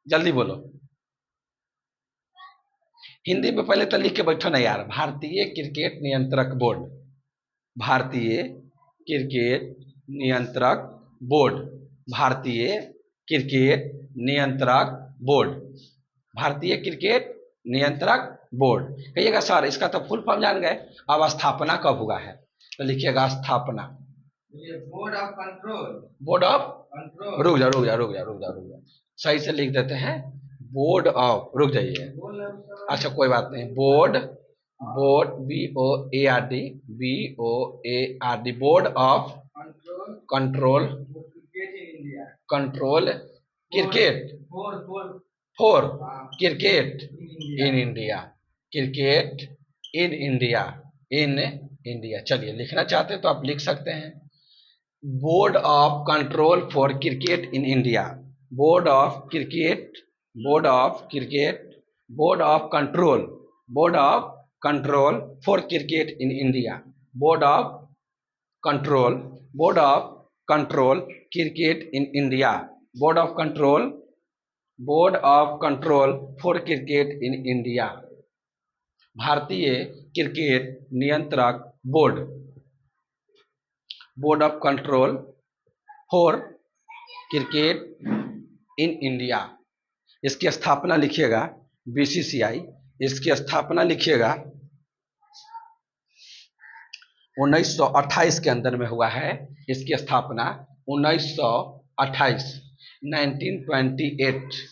जल्दी बोलो। हिंदी में पहले तो लिख के बैठो ना यार, भारतीय क्रिकेट नियंत्रक बोर्ड, भारतीय क्रिकेट नियंत्रक बोर्ड, भारतीय क्रिकेट नियंत्रक बोर्ड, भारतीय क्रिकेट नियंत्रक बोर्ड। कहिएगा सर इसका तो फुल फॉर्म जान गए, अब स्थापना कब हुआ है? तो लिखिएगा स्थापना, board of control, board of control, रुक जा रुक जा रुक जा रुक जा रुक जा, सही से लिख देते हैं, बोर्ड ऑफ, रुक जाइए, अच्छा कोई बात नहीं, board, board B O A R D, B O A R D, board of control, control cricket for cricket in India, cricket in India, in India. चलिए लिखना चाहते हैं तो आप लिख सकते हैं, board of control for cricket in India, board of cricket, board of cricket, board of control, board of control for cricket in India, board of control, board of control cricket in India, board of control, board of control for cricket in India, भारतीय cricket नियंत्रक board, board of control for cricket in India. इसकी स्थापना लिखिएगा BCCI, इसकी स्थापना लिखिएगा 1928 के अंदर में हुआ है, इसकी स्थापना 1928, 1928।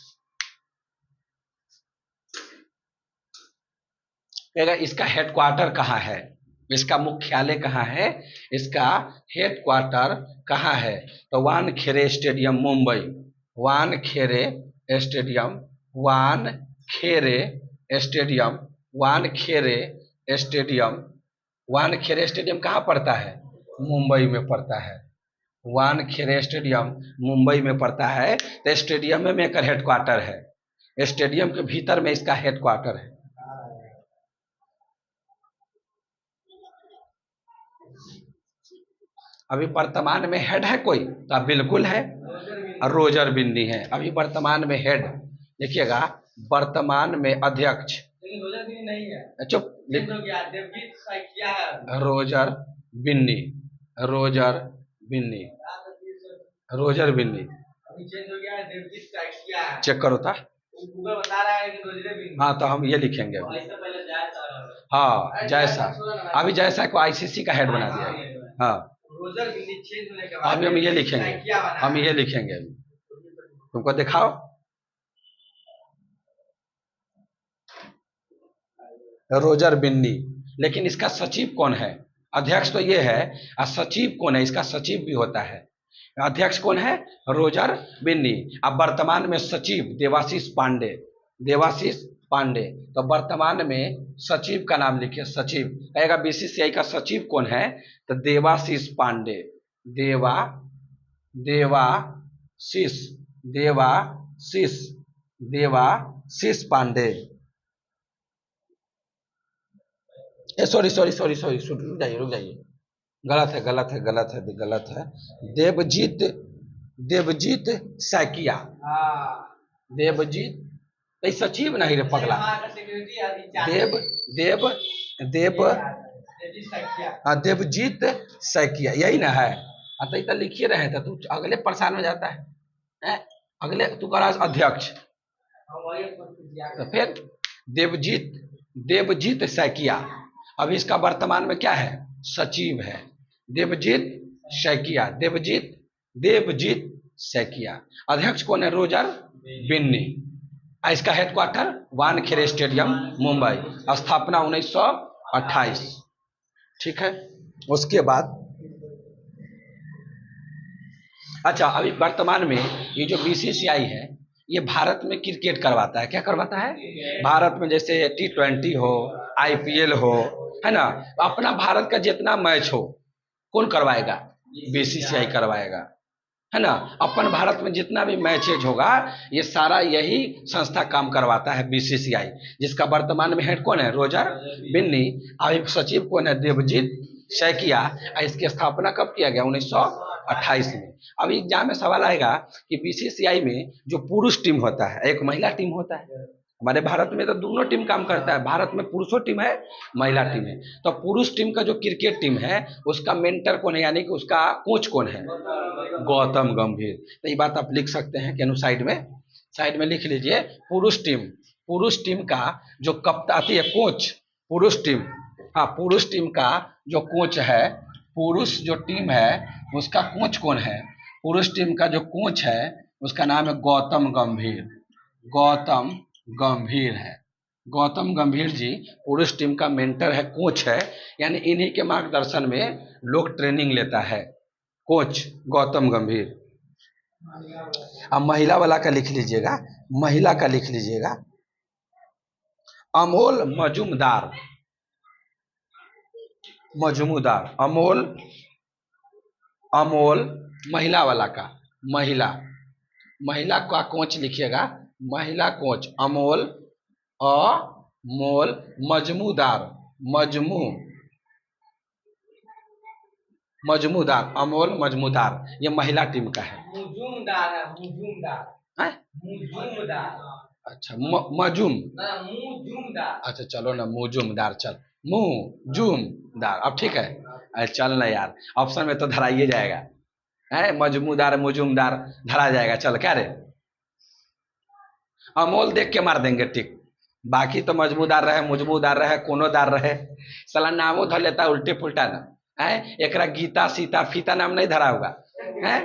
इसका हेडक्वार्टर कहाँ है, इसका मुख्यालय कहाँ है, इसका हेडक्वार्टर कहाँ है? तो Wankhede stadium Mumbai, Wankhede stadium, Wankhede stadium, Wankhede stadium, Wankhede stadium कहाँ पड़ता है? मुंबई में पड़ता है, वानखेड़े स्टेडियम मुंबई में पड़ता है। तो स्टेडियम में मेकर हेडक्वार्टर है, स्टेडियम के भीतर में इसका हेडक्वार्टर है। अभी वर्तमान में हेड है कोई? तो बिल्कुल है, रोजर बिन्नी है। अभी वर्तमान में हेड लिखिएगा, वर्तमान में अध्यक्ष, नहीं है, चुप, Roger Binny, Roger Binny, Roger Binny. Check करो था, गूगल बता रहा है कि रोजर बिन्नी। हाँ तो हम ये लिखेंगे अभी। हाँ जैसा, अभी जैसा को आईसीसी का हेड बना दिया। हाँ रोजर बिन्नी चेंज होने के बाद अभी हम ये लिखेंगे, हम ये लिखेंगे अभी, तुमको दिखाओ। रोजर बिन्नी, लेकिन इसका सचिव कौन है? अध्यक्ष तो ये है, और सचिव कौन है? इसका सचिव भी होता है। अध्यक्ष कौन है? रोजर बिन्नी। अब वर्तमान में सचिव देवाशीष पांडे, देवाशीष पांडे। तो वर्तमान में सचिव का नाम लिखिए, सचिव कहेगा बीसीसीआई का सचिव कौन है? तो Devashish Pande, Devashish, Devashish, Devashish Pande. Sorry sorry sorry sorry, रुक जाइए रुक जाइए, गलत है गलत है गलत है गलत है। देवजीत, देवजीत सैकिया, देवजीत तो सचिव नहीं रे पगला, देव देव देव देवजीत सैकिया, यही ना है। तो लिखिए रहे थे, तू अगले परेशान हो जाता है, अगले तू करा अध्यक्ष, तो फिर देवजीत, देवजीत सैकिया। अभी इसका वर्तमान में क्या है? सचिव है, देवजीत सैकिया, देवजीत, देवजीत सैकिया। अध्यक्ष कौन है? रोजर बिन्नी। इसका हेडक्वार्टर वानखेड़े स्टेडियम मुंबई, स्थापना 1928। ठीक है, उसके बाद अच्छा, अभी वर्तमान में ये जो बीसीसीआई है, ये भारत में क्रिकेट करवाता है। क्या करवाता है? भारत में जैसे T20 हो, IPL हो, है ना, अपना भारत का जितना मैच हो कौन करवाएगा? बीसीसीआई करवाएगा, है ना। अपन भारत में जितना भी मैचेज होगा ये सारा यही संस्था काम करवाता है, बीसीसीआई, जिसका वर्तमान में हेड कौन है? रोजर बिन्नी। अभी सचिव कौन है? देवजीत सैकिया। इसकी स्थापना कब किया गया? 1928 में। अभी एग्जाम में सवाल आएगा कि बीसीसीआई में जो पुरुष टीम होता है, एक महिला टीम होता है। हमारे भारत में तो दोनों टीम काम करता है, भारत में पुरुषों टीम है, महिला टीम है। तो पुरुष टीम का जो क्रिकेट टीम है उसका मेंटर कौन है, यानी कि उसका कोच कौन है? गौतम गंभीर। तो ये बात आप लिख सकते हैं कि साइड में लिख लीजिए, पुरुष टीम का जो कप्तान है, कोच, पुरुष टीम, हाँ पुरुष टीम का जो कोच है, पुरुष जो टीम है उसका कोच कौन है? पुरुष टीम का जो कोच है उसका नाम है गौतम गंभीर, गौतम गंभीर है। गौतम गंभीर जी पुरुष टीम का मेंटर है, कोच है, यानी इन्हीं के मार्गदर्शन में लोग ट्रेनिंग लेता है, कोच गौतम गंभीर। अब महिला वाला का लिख लीजिएगा, महिला का लिख लीजिएगा, अमोल मजूमदार, मजूमदार, अमोल, अमोल महिला वाला का, महिला का कोच लिखिएगा, महिला कोच अमोल, अमोल मजमूदार, मजमूदार, अमोल मजमूदार, ये महिला टीम का है। मुजूमदार है, मुजूमदार, मुजूमदार, अच्छा मुजूमदार, अच्छा चलो ना मुजूमदार, चल मुजूमदार, अब ठीक है, चल ना यार, ऑप्शन में तो धराइए जाएगा, है मजमूदार मुजूमदार धरा जाएगा, चल क्या रे, अमोल देख के मार देंगे टिक, बाकी तो मजमूदार रहे, मुजमूदार रहे, कोनोदार रहे, साला नामो धर लेता है उल्टे पुल्टा ना, है एकरा गीता सीता फीता नाम नहीं धरा होगा, है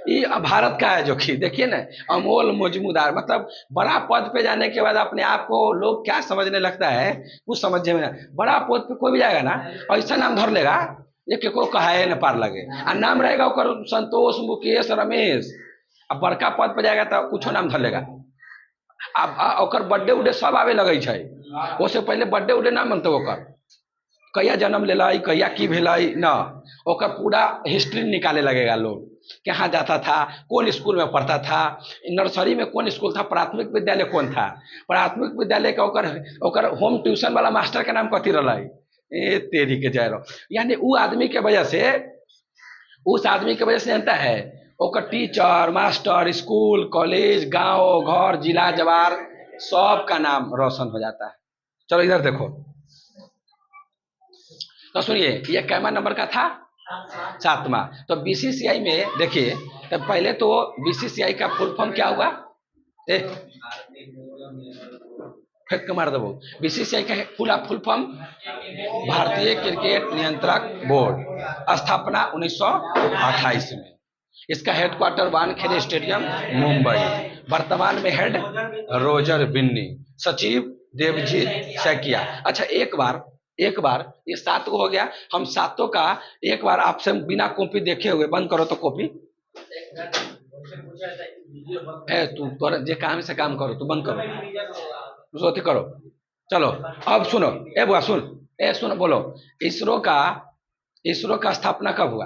ये भारत का है जो कि देखिए ना, अमोल मजमूदार, मतलब बड़ा पद पे जाने के बाद अपने आप को लोग क्या समझने लगता है, कुछ समझे में, बड़ा पद पे कोई भी जाएगा ना ऐसा नाम धर लेगा ये केको कहे न पार लगे, आ नाम रहेगा ओकर संतोष, मुकेश, रमेश, अब बड़का पद पे जाएगा तो कुछ नाम धर लेगा, अब ओकर बर्थडे उडे सब आवे लगे छै, उससे पहले बर्थडे उडे ना मनते, ओकर कहिया जन्म लेलाई, कहिया की भेलाई ना, ओकर पूरा हिस्ट्री निकाले लगेगा लोग, कहाँ जाता था, कौन स्कूल में पढ़ता था, नर्सरी में कौन स्कूल था, प्राथमिक विद्यालय कौन था, प्राथमिक विद्यालय का ओकर होम ट्यूशन वाला मास्टर के नाम कथी रहा, ए तेरी के जय रहो, यानी वो आदमी के वजह से, उस आदमी के वजह से जानता है ओकर टीचर, मास्टर, स्कूल, कॉलेज, गांव, घर, जिला, जवार सब का नाम रोशन हो जाता है। चलो इधर देखो, तो सुनिए ये कैमा नंबर का था, 7वां। तो बीसीसीआई में देखिए, तो पहले तो बीसीसीआई का फुल फॉर्म क्या हुआ, ए फेंक के मार दो। बीसीसीआई का पूरा फुल फॉर्म भारतीय क्रिकेट नियंत्रक बोर्ड, स्थापना 1928 में। इसका हेडक्वार्टर वानखेड़े स्टेडियम मुंबई। वर्तमान में हेड रोजर बिन्नी, सचिव देवजीत सैकिया। अच्छा एक बार ये 7 को हो गया, हम 7 का एक बार आपसे बिना कॉपी देखे हुए, बंद करो तो कॉपी, ए तू तोरा जे काम से काम करो, तू बंद करो, सोती करो। चलो अब सुनो, ए बुआ सुन, ए सुनो बोलो, इसरो का स्थापना कब हुआ?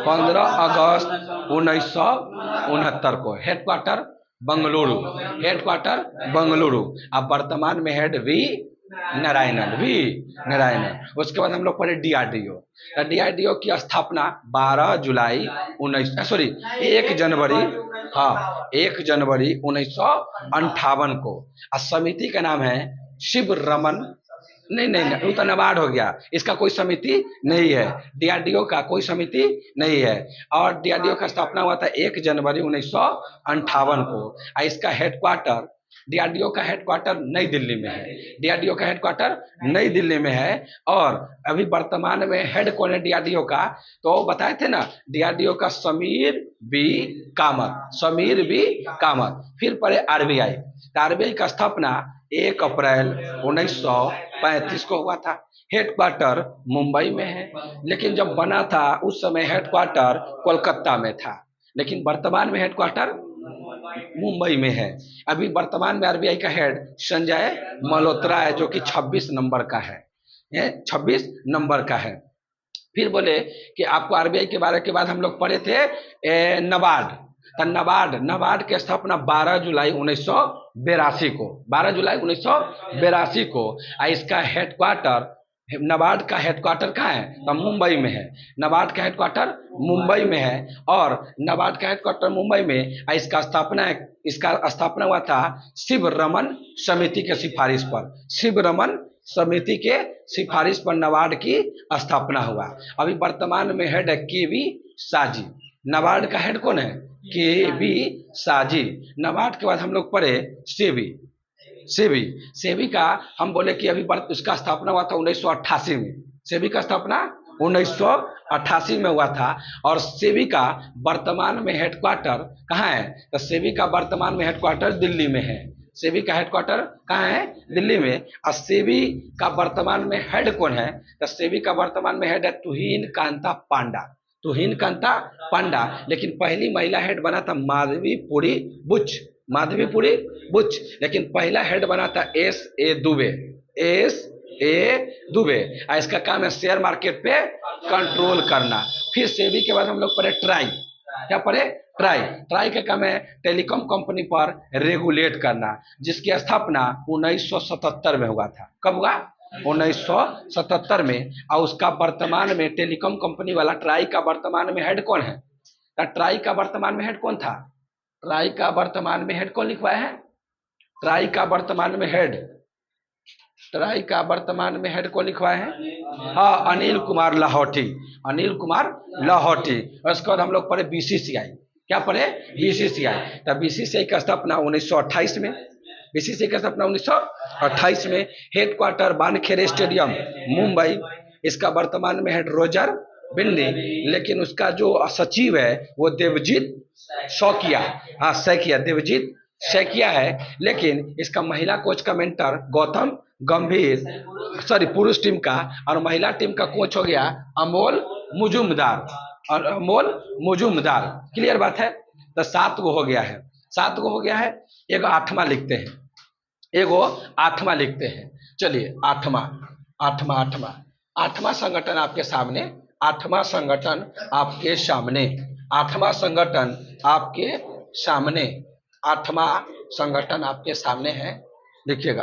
15 अगस्त 1969 को। हेडक्वार्टर बंगलुरु। अब वर्तमान में हेड वी नारायणन। उसके बाद हम लोग पढ़े डीआरडीओ। डीआरडीओ की स्थापना 1 जनवरी, हाँ 1 जनवरी 1958 को। समिति का नाम है शिव रमन, नहीं वो तो नबार्ड हो गया, इसका कोई समिति नहीं है, डीआरडीओ का कोई समिति नहीं है। और डीआरडीओ का स्थापना हुआ था 1 जनवरी 1958 को। इसका हेडक्वार्टर, डीआरडीओ का हेडक्वार्टर नई दिल्ली में है, डीआरडीओ का हेडक्वार्टर नई दिल्ली में है। और अभी वर्तमान में हेड कौन है डीआरडीओ का, तो बताए थे ना, डीआरडीओ का समीर बी कामत। फिर पढ़े आरबीआई। आरबीआई का स्थापना 1 अप्रैल 1935 को हुआ था। हेडक्वार्टर मुंबई में है, लेकिन जब बना था उस समय हेडक्वार्टर कोलकाता में था, लेकिन वर्तमान में हेडक्वार्टर मुंबई में है। अभी वर्तमान में आरबीआई का हेड संजय मल्होत्रा है, जो कि 26 नंबर का है, 26 नंबर का है। फिर बोले कि आपको आरबीआई के बारे के बाद हम लोग पढ़े थे नबार्ड। तो नबार्ड की स्थापना 12 जुलाई 1982 को, 12 जुलाई 1982 को। इसका हेडक्वार्टर, नबार्ड का हेडक्वार्टर कहाँ है, तो मुंबई में है। नबार्ड का हेडक्वार्टर मुंबई में है, और नबार्ड का हेडक्वार्टर मुंबई में। इसका स्थापना हुआ था शिव रमन समिति के सिफारिश पर। शिव रमन समिति के सिफारिश पर नबार्ड की स्थापना हुआ। अभी वर्तमान में हेड है केवी साजी। नबार्ड का हेड कौन है, केवी साजी। नबार्ड के बाद हम लोग पढ़े सेबी का हम बोले कि अभी उसका स्थापना हुआ था 1988 में। सेबी का स्थापना 1988 में हुआ था। और सेबी का वर्तमान में हेडक्वार्टर कहाँ है, तो सेबी का वर्तमान में हेडक्वार्टर दिल्ली में है। सेबी का हेडक्वार्टर कहाँ है, दिल्ली में। और सेबी का वर्तमान में हेड कौन है, तो सेबी का वर्तमान में हेड है तुहिन कांता पांडा। लेकिन पहली महिला हेड बना था माधवीपुरी बुच। लेकिन पहला हेड बना था एस ए दुबे। इसका काम है शेयर मार्केट पे कंट्रोल करना। फिर सेबी के बाद हम लोग पढ़े ट्राई। क्या पढ़े, ट्राई का काम है टेलीकॉम कंपनी पर रेगुलेट करना, जिसकी स्थापना 1977 में हुआ था। कब हुआ, 1977 में। और उसका वर्तमान में टेलीकॉम कंपनी वाला ट्राई का वर्तमान में हेड कौन है, ट्राई का वर्तमान में हेड कौन था, ट्राई का वर्तमान में हेड कौन लिखवाया है, ट्राई का वर्तमान में हेड कौन लिखवाया है, हाँ अनिल कुमार लाहौटी। उसके बाद हम लोग पढ़े बीसीसीआई। क्या पढ़े, बीसीसीआई। तो बीसीसीआई का स्थापना 1928 में। बीसीसीआई का स्थापना 1928 में। Headquarter Wankhede stadium Mumbai. इसका वर्तमान में हेड रोजर बिन्नी, लेकिन उसका जो सचिव है वो देवजीत सैकिया है। लेकिन इसका महिला कोच का मेंटर गौतम गंभीर, पुरुष टीम का, और महिला टीम का कोच हो गया अमोल मुजुमदार। क्लियर बात है। तो 7 गो हो गया है। एगो आठवां लिखते हैं। चलिए आठवां संगठन आपके सामने, आठवां संगठन आपके सामने है। देखिएगा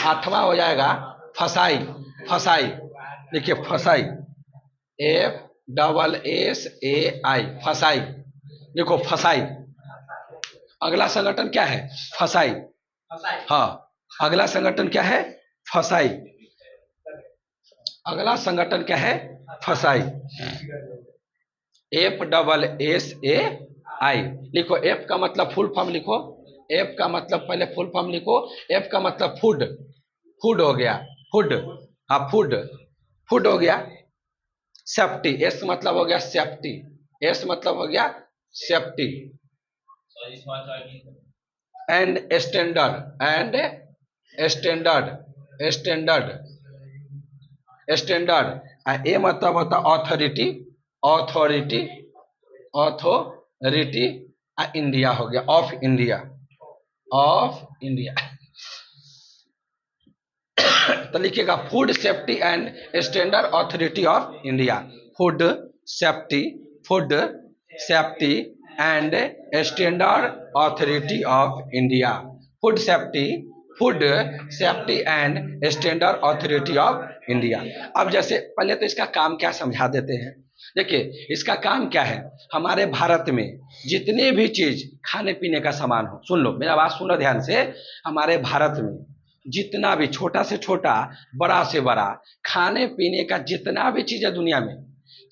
आठवां हो जाएगा फसाई। देखिए एफ डबल एस ए आई, फसाई। देखो फसाई, अगला संगठन क्या है? फसाई। हाँ, अगला संगठन क्या है? फसाई। अगला संगठन क्या है? फसाई। एफ डबल एस ए आई। लिखो, एफ का मतलब फुल फॉर्म लिखो। एफ का मतलब पहले फुल फॉर्म लिखो। एफ का मतलब फूड, फूड हो गया, फूड। हाँ फूड, फूड हो गया। सेफ्टी, एस मतलब हो गया सेफ्टी, एस मतलब हो गया safety. And standard, and standard, standard, standard. A मतलब होता अथॉरिटी, अथॉरिटी, अथॉरिटी। इंडिया हो गया, ऑफ इंडिया, ऑफ इंडिया। तो लिखिएगा food safety and standard authority of India. Food safety, food safety and standard authority of India. Food safety, food safety and standard authority of India. अब जैसे पहले तो इसका काम क्या समझा देते हैं। देखिए इसका काम क्या है, हमारे भारत में जितने भी चीज खाने पीने का सामान हो, सुन लो मेरा बात सुनो ध्यान से। हमारे भारत में जितना भी छोटा से छोटा, बड़ा से बड़ा खाने पीने का जितना भी चीज है दुनिया में,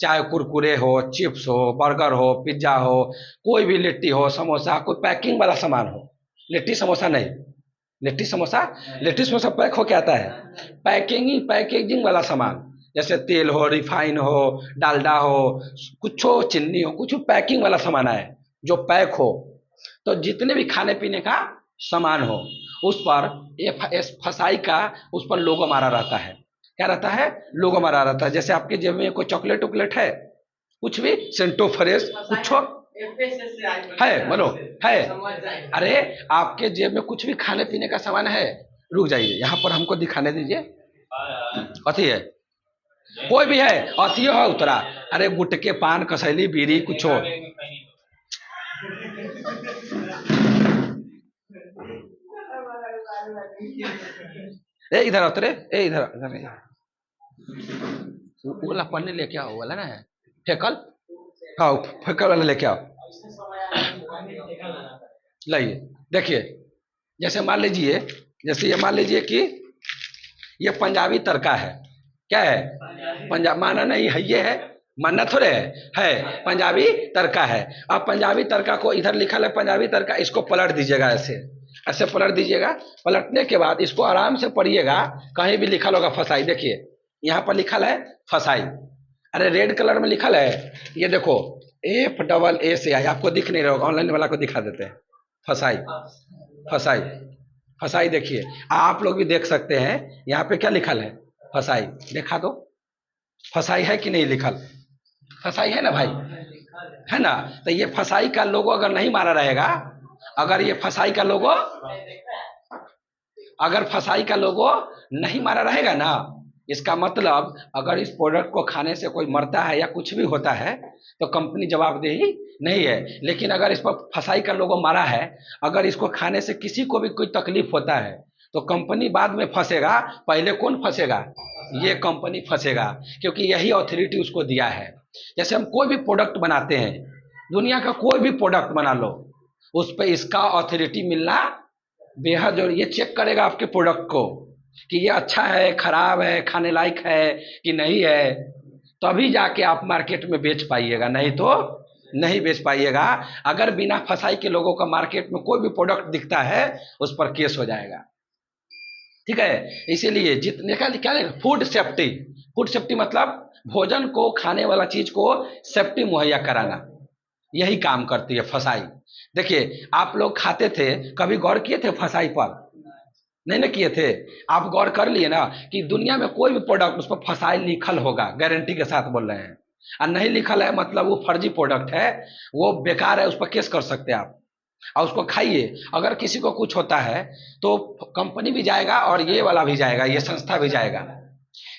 चाहे कुरकुरे हो, चिप्स हो, बर्गर हो, पिज्जा हो, कोई भी लिट्टी हो, समोसा, कोई पैकिंग वाला सामान हो, लिट्टी समोसा नहीं, लिट्टी समोसा, लिट्टी समोसा पैक होके आता है। पैकिंग, पैकेजिंग वाला सामान, जैसे तेल हो, रिफाइन हो, डालडा हो, कुछ हो, चीनी हो, कुछ पैकिंग वाला सामान है जो पैक हो। तो जितने भी खाने पीने का सामान हो उस पर फसाई का उस पर लोगो मारा रहता है। क्या रहता है? लोगो मारा रहता है। जैसे आपके जेब में कोई चॉकलेट उकलेट है, कुछ भी सेंटो फ्रेश कुछ हो है, बोलो है। अरे आपके जेब में कुछ भी खाने पीने का सामान है, रुक जाइए यहाँ पर हमको दिखाने दीजिए। कथी है? कोई भी है, अथियो है उतरा। अरे गुटके, पान, कसैली, बीड़ी, कुछ हो। ए इधर उतरे, ए इधर इधर, वो वाला पन्ने लेके आओ, वाला ना है फेकल। हाँ फेकल वाला लेके आओ, लाइए। देखिए जैसे मान लीजिए, जैसे ये मान लीजिए कि ये पंजाबी तड़का है। क्या है? पंजाब, माना नहीं है, ये है, मानना थोड़े है पंजाबी तड़का है। अब पंजाबी तड़का को इधर लिखा है पंजाबी तड़का, इसको पलट दीजिएगा, ऐसे ऐसे पलट दीजिएगा। पलटने के बाद इसको आराम से पढ़िएगा, कहीं भी लिखा होगा फसाई। देखिए यहाँ पर लिखा है फसाई, अरे रेड कलर में लिखा है, ये देखो एफ डबल ए से आई, आपको दिख नहीं रहा होगा, ऑनलाइन वाला को दिखा देते हैं। फसाई, फसाई, फसाई। देखिए आप लोग भी देख सकते हैं, यहाँ पे क्या लिखल है? फसाई। देखा दो, फसाई है कि नहीं लिखल? फसाई है ना भाई, है ना? तो ये फसाई का लोगो अगर नहीं मारा रहेगा, अगर ये फसाई का लोगो, अगर फसाई का लोगो नहीं मारा रहेगा ना, इसका मतलब अगर इस प्रोडक्ट को खाने से कोई मरता है या कुछ भी होता है तो कंपनी जवाबदेही नहीं है। लेकिन अगर इस पर फसाई का लोगो मारा है, अगर इसको खाने से किसी को भी कोई तकलीफ होता है तो कंपनी बाद में फंसेगा, पहले कौन फंसेगा? ये कंपनी फंसेगा, क्योंकि यही अथॉरिटी उसको दिया है। जैसे हम कोई भी प्रोडक्ट बनाते हैं, दुनिया का कोई भी प्रोडक्ट बना लो, उस पर इसका अथॉरिटी मिलना बेहद जरूरी। ये चेक करेगा आपके प्रोडक्ट को कि ये अच्छा है, खराब है, खाने लायक है कि नहीं है, तभी जाके आप मार्केट में बेच पाइएगा, नहीं तो नहीं बेच पाइएगा। अगर बिना फसाई के लोगों का मार्केट में कोई भी प्रोडक्ट दिखता है, उस पर केस हो जाएगा। ठीक है, इसीलिए जितने का क्या है, फूड सेफ्टी। फूड सेफ्टी मतलब भोजन को, खाने वाला चीज को सेफ्टी मुहैया कराना, यही काम करती है फसाई। देखिए आप लोग खाते थे, कभी गौर किए थे फसाई पर? नहीं ना किए थे। आप गौर कर लिए ना कि दुनिया में कोई भी प्रोडक्ट उस पर फसाई लिखल होगा, गारंटी के साथ बोल रहे हैं। और नहीं लिखल है मतलब वो फर्जी प्रोडक्ट है, वो बेकार है, उस पर केस कर सकते हैं आप। और उसको खाइए, अगर किसी को कुछ होता है तो कंपनी भी जाएगा और ये वाला भी जाएगा, ये संस्था भी जाएगा।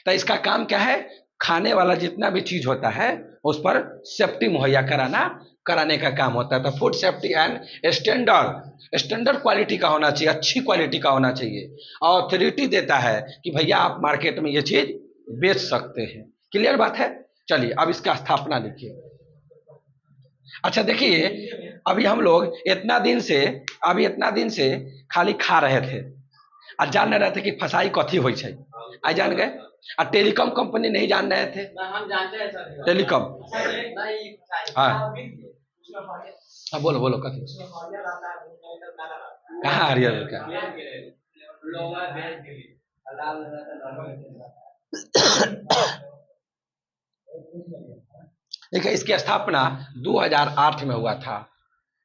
तो इसका काम क्या है? खाने वाला जितना भी चीज होता है उस पर सेफ्टी मुहैया कराना, कराने का काम होता है। तो food safety and standard, standard quality का होना चाहिए, अच्छी क्वालिटी का होना चाहिए। अथॉरिटी देता है कि भैया आप मार्केट में ये चीज बेच सकते हैं। क्लियर बात है? चलिए अब इसका स्थापना लिखिए। अच्छा देखिए, अभी हम लोग इतना दिन से खाली खा रहे थे और जान रहे थे कि फसाई कथी हो आई जान गए। और टेलीकॉम कंपनी नहीं जान रहे थे। हम जानते हैं सर टेलीकॉम। हाँ हाँ बोलो बोलो कथी कहाँ हरियर का। देखिए इसकी स्थापना 2008 में हुआ था।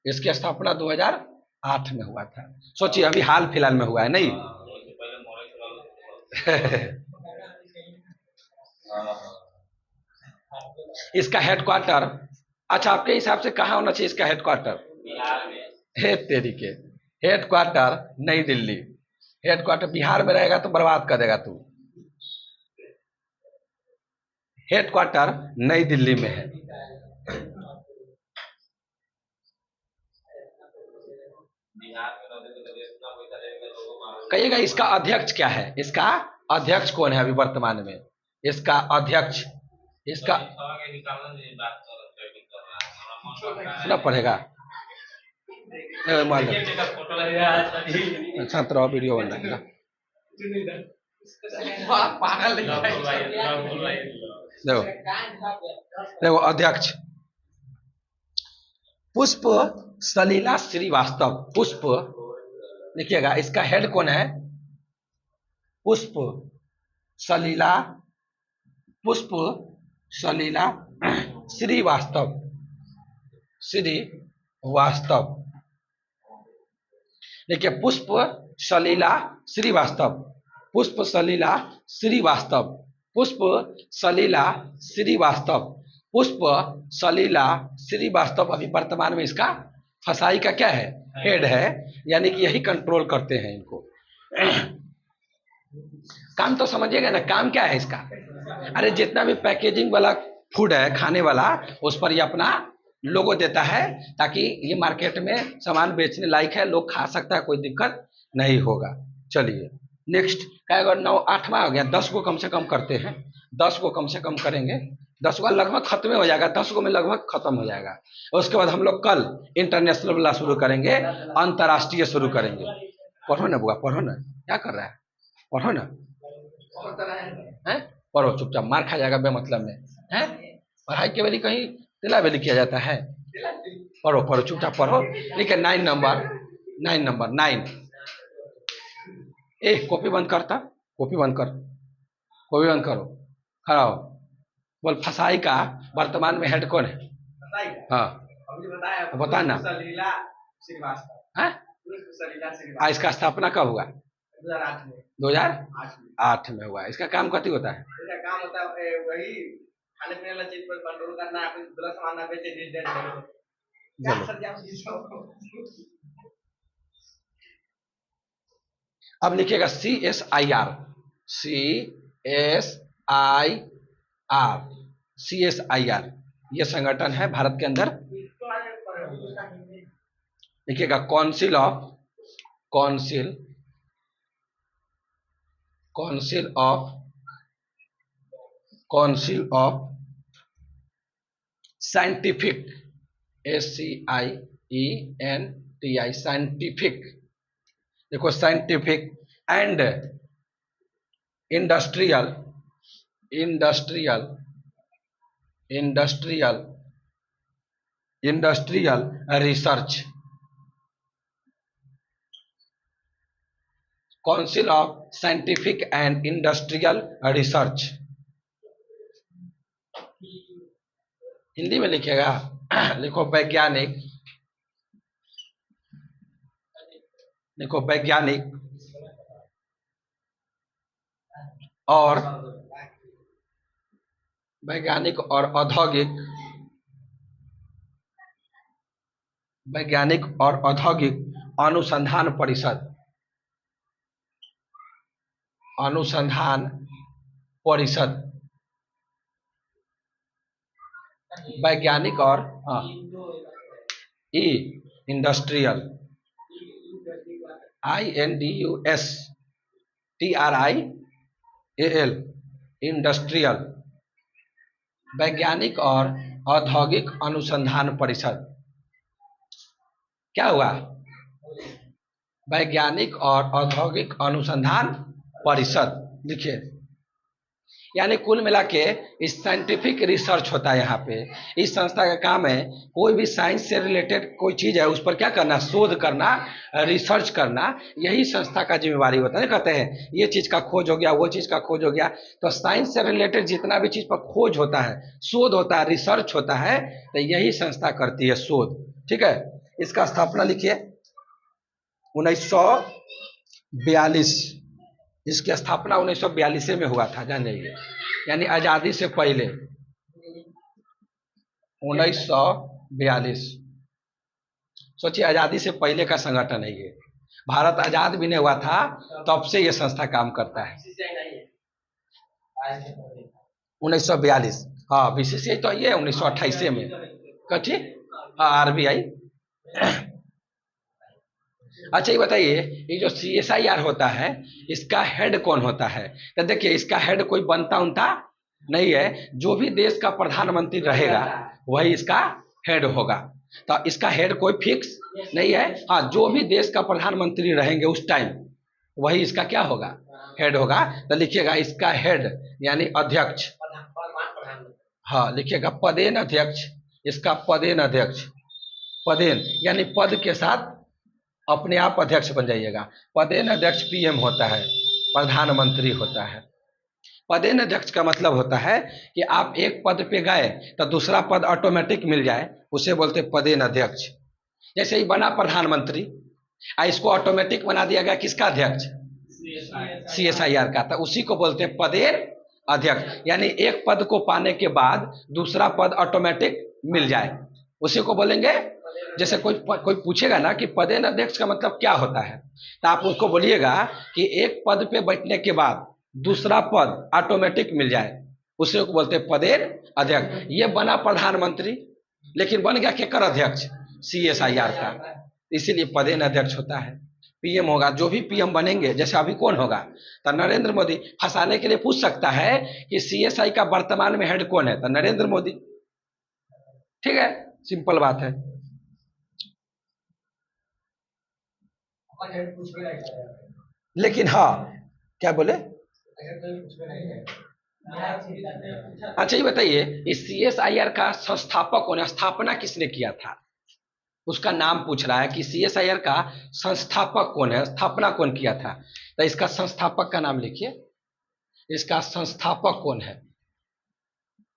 इसकी स्थापना 2008 में हुआ था। सोचिए अभी हाल फिलहाल में हुआ है नहीं। इसका हेडक्वार्टर, अच्छा आपके हिसाब से कहाँ होना चाहिए इसका हेडक्वार्टर? बिहार में। हे तेरी के, हेडक्वार्टर नई दिल्ली। हेडक्वार्टर बिहार में रहेगा तो बर्बाद कर देगा तू। हेडक्वार्टर नई दिल्ली में है। कहिएगा इसका अध्यक्ष क्या है? इसका अध्यक्ष कौन है अभी वर्तमान में? इसका अध्यक्ष, इसका सुना पड़ेगा। छात्र वीडियो बन रहा है। देखो देखो अध्यक्ष पुष्प सलीला श्रीवास्तव। पुष्प देखिएगा इसका हेड कौन है? पुष्प सलीला, पुष्प सलीला श्रीवास्तव, श्रीवास्तव। देखिए पुष्प सलीला श्रीवास्तव, पुष्प सलीला श्रीवास्तव, पुष्प सलीला श्रीवास्तव, पुष्प सलीला श्रीवास्तव अभी वर्तमान में इसका फसाई का क्या है? हेड है, यानी कि यही कंट्रोल करते हैं इनको। काम तो समझिएगा ना, काम क्या है इसका? अरे जितना भी पैकेजिंग वाला फूड है खाने वाला, उस पर ये अपना लोगो देता है ताकि ये मार्केट में सामान बेचने लायक है, लोग खा सकता है, कोई दिक्कत नहीं होगा। चलिए नेक्स्ट क्या? 9 8वां हो गया, 10 को कम से कम करते हैं। 10 को कम से कम करेंगे, 10 को लगभग खत्म हो जाएगा, 10 को में लगभग खत्म हो जाएगा। उसके बाद हम लोग कल इंटरनेशनल वाला शुरू करेंगे, अंतर्राष्ट्रीय शुरू करेंगे। पढ़ो ना बुआ, पढ़ो ना, क्या कर रहा है? पढ़ो ना, पढ़ो चुपचाप, मार खा जाएगा बेमतलब में है। पढ़ाई के वाली कहीं तिला बेली किया जाता है। पढ़ो पढ़ो चुपचाप पढ़ो। ठीक है 9 नंबर, 9 ए कॉपी बंद करता, कॉपी बंद कर, कॉपी बंद करो, खड़ा हो। बोल फसाई का वर्तमान में हेड कौन है? हाँ बता ना। इसका स्थापना कब हुआ? 2008 में हुआ। इसका काम कथी होता है? इसका काम होता है वही खाने पीने वाला चीज पर कंट्रोल करना, अपनी गलत सामान ना बेचे। अब लिखिएगा CSIR, CSIR ये संगठन है भारत के अंदर। लिखिएगा council of scientific, SCIENTI scientific. देखो scientific and industrial research, council of scientific and industrial research. Hindi में लिखिएगा, लिखो वैज्ञानिक, लिखो वैज्ञानिक और औद्योगिक अनुसंधान परिषद, वैज्ञानिक और इंडस्ट्रियल, INDUSTRIAL इंडस्ट्रियल वैज्ञानिक और औद्योगिक अनुसंधान परिषद। क्या हुआ? वैज्ञानिक और औद्योगिक अनुसंधान परिषद लिखिए। यानी कुल मिला के इस साइंटिफिक रिसर्च होता है यहाँ पे। इस संस्था का काम है कोई भी साइंस से रिलेटेड कोई चीज है उस पर क्या करना, शोध करना, रिसर्च करना, यही संस्था का जिम्मेवारी होता है। कहते हैं ये चीज का खोज हो गया, वो चीज का खोज हो गया। तो साइंस से रिलेटेड जितना भी चीज पर खोज होता है, शोध होता है, रिसर्च होता है, तो यही संस्था करती है शोध। ठीक है। इसका स्थापना लिखिए 1942। इसकी स्थापना 1942 में हुआ था, जान जाइए, यानी आजादी से पहले 1942। सोचिए आजादी से पहले का संगठन है ये। भारत आजाद भी नहीं हुआ था तब से ये संस्था काम करता है। 1942। हाँ, बीसीसीआई तो ये 1928 में कथी, हाँ आरबीआई। अच्छा ये बताइए, ये जो CSIR होता है इसका हेड कौन होता है? तो देखिए इसका हेड कोई बनता उनता नहीं है, जो भी देश का प्रधानमंत्री रहेगा वही इसका हेड होगा। तो इसका हेड कोई फिक्स नहीं है। हाँ, जो भी देश का प्रधानमंत्री रहेंगे उस टाइम वही इसका क्या होगा, हेड होगा। तो लिखिएगा इसका हेड यानी अध्यक्ष। हाँ लिखिएगा पदेन अध्यक्ष, इसका पदेन अध्यक्ष। पदेन यानी पद के साथ अपने आप अध्यक्ष बन जाइएगा। पदेन अध्यक्ष PM होता है, प्रधानमंत्री होता है। पदेन अध्यक्ष का मतलब होता है कि आप एक पद पे गए तो दूसरा पद ऑटोमेटिक मिल जाए, उसे बोलते पदेन अध्यक्ष। जैसे ही बना प्रधानमंत्री, इसको ऑटोमेटिक बना दिया गया किसका अध्यक्ष, CSIR का, तो उसी को बोलते हैं पदेन अध्यक्ष। यानी एक पद को पाने के बाद दूसरा पद ऑटोमेटिक मिल जाए, उसी को बोलेंगे। जैसे कोई पूछेगा ना कि पदेन अध्यक्ष का मतलब क्या होता है, तो आप उसको बोलिएगा कि एक पद पे बैठने के बाद दूसरा पद ऑटोमेटिक मिल जाए, उसे को बोलते हैं पदेन अध्यक्ष। ये बना प्रधानमंत्री लेकिन बन गया केकर अध्यक्ष, CSIR का, इसीलिए पदेन अध्यक्ष होता है। PM होगा, जो भी PM बनेंगे, जैसे अभी कौन होगा, तो नरेंद्र मोदी। फंसाने के लिए पूछ सकता है कि CSI का वर्तमान में हेड कौन है, तो नरेंद्र मोदी। ठीक है, सिंपल बात है। लेकिन हाँ, क्या बोले? अच्छा ये बताइए, इस CSIR का संस्थापक कौन है, स्थापना किसने किया था, उसका नाम पूछ रहा है कि CSIR का संस्थापक कौन है, स्थापना कौन किया था। तो इसका संस्थापक का नाम लिखिए। इसका संस्थापक कौन है,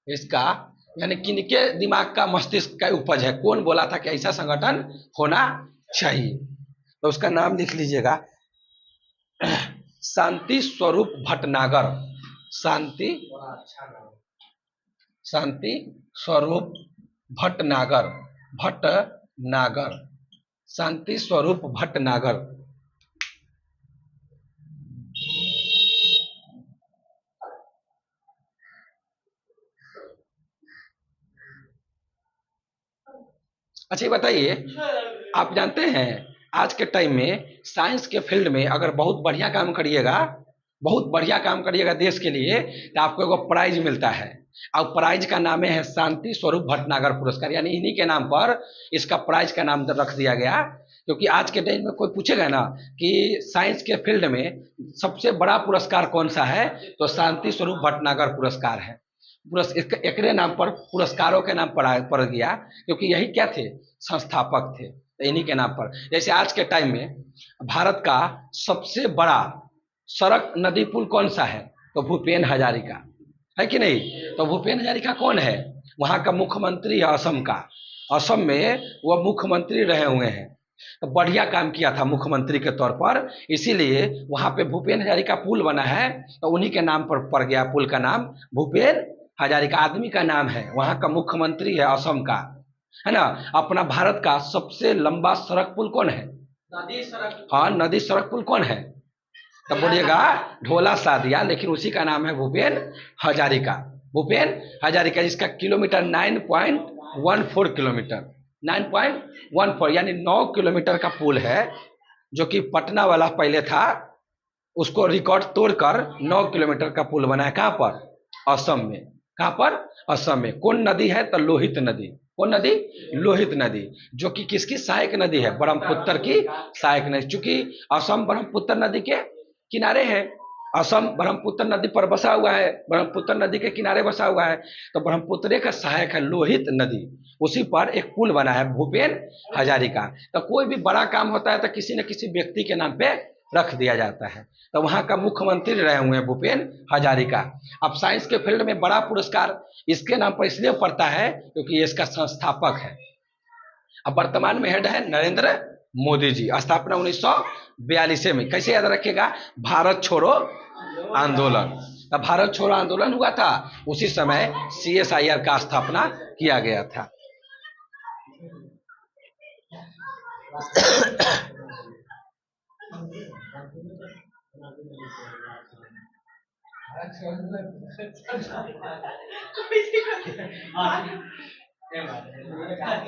इसका यानी किनके दिमाग का, मस्तिष्क का उपज है, कौन बोला था कि ऐसा संगठन होना चाहिए, तो उसका नाम लिख लीजिएगा शांति स्वरूप भटनागर। शांति स्वरूप भटनागर, भटनागर, शांति स्वरूप भटनागर। अच्छा ये बताइए, आप जानते हैं आज के टाइम में साइंस के फील्ड में अगर बहुत बढ़िया काम करिएगा, बहुत बढ़िया काम करिएगा देश के लिए, तो आपको एक प्राइज मिलता है। और प्राइज का नाम है शांति स्वरूप भटनागर पुरस्कार, यानी इन्हीं के नाम पर इसका प्राइज का नाम रख दिया गया। क्योंकि आज के टाइम में कोई पूछेगा ना कि साइंस के फील्ड में सबसे बड़ा पुरस्कार कौन सा है, तो शांति स्वरूप भटनागर पुरस्कार है। एकरे नाम पर, पुरस्कारों के नाम पड़ गया, क्योंकि यही क्या थे, संस्थापक थे, तो इन्हीं के नाम पर। जैसे आज के टाइम में भारत का सबसे बड़ा सड़क नदी पुल कौन सा है, तो भूपेन हजारिका है कि नहीं। तो भूपेन हजारिका कौन है, वहाँ का मुख्यमंत्री है असम का। असम में वह मुख्यमंत्री रहे हुए हैं, तो बढ़िया काम किया था मुख्यमंत्री के तौर पर, इसीलिए वहाँ पे भूपेन हजारिका पुल बना है, तो उन्हीं के नाम पर पड़ गया पुल का नाम भूपेन हजारिका। आदमी का नाम है, वहाँ का मुख्यमंत्री है असम का, है ना। अपना भारत का सबसे लंबा सड़क पुल कौन है, नदी सड़क। हाँ, नदी सड़क पुल कौन है, तब बोलिएगा ढोला सादिया, लेकिन उसी का नाम है भूपेन हजारिका। भूपेन हजारिका, जिसका किलोमीटर 9.14 किलोमीटर, 9.14 यानी 9 किलोमीटर का पुल है, जो कि पटना वाला पहले था, उसको रिकॉर्ड तोड़कर 9 किलोमीटर का पुल बना है। कहाँ पर, असम में। कहां पर? असम में। कौन नदी है? तो लोहित नदी। कौन नदी? लोहित नदी, जो कि किसकी सहायक नदी है? ब्रह्मपुत्र की सहायक नदी। चूंकि असम ब्रह्मपुत्र नदी के किनारे है, असम ब्रह्मपुत्र नदी पर बसा हुआ है, ब्रह्मपुत्र नदी के किनारे बसा हुआ है, तो ब्रह्मपुत्र का सहायक है लोहित नदी। उसी पर एक पुल बना है भूपेन हजारिका। तो कोई भी बड़ा काम होता है तो किसी न किसी व्यक्ति के नाम पे रख दिया जाता है। तो वहां का मुख्यमंत्री रहे हुए हैं भूपेन हजारिका। अब साइंस के फील्ड में बड़ा पुरस्कार इसके नाम पर इसलिए पड़ता है क्योंकि ये इसका संस्थापक है। अब वर्तमान में हेड है नरेंद्र मोदी जी। स्थापना 1942 में। कैसे याद रखेगा? भारत छोड़ो आंदोलन। तब भारत छोड़ो आंदोलन हुआ था, उसी समय CSIR का स्थापना किया गया था।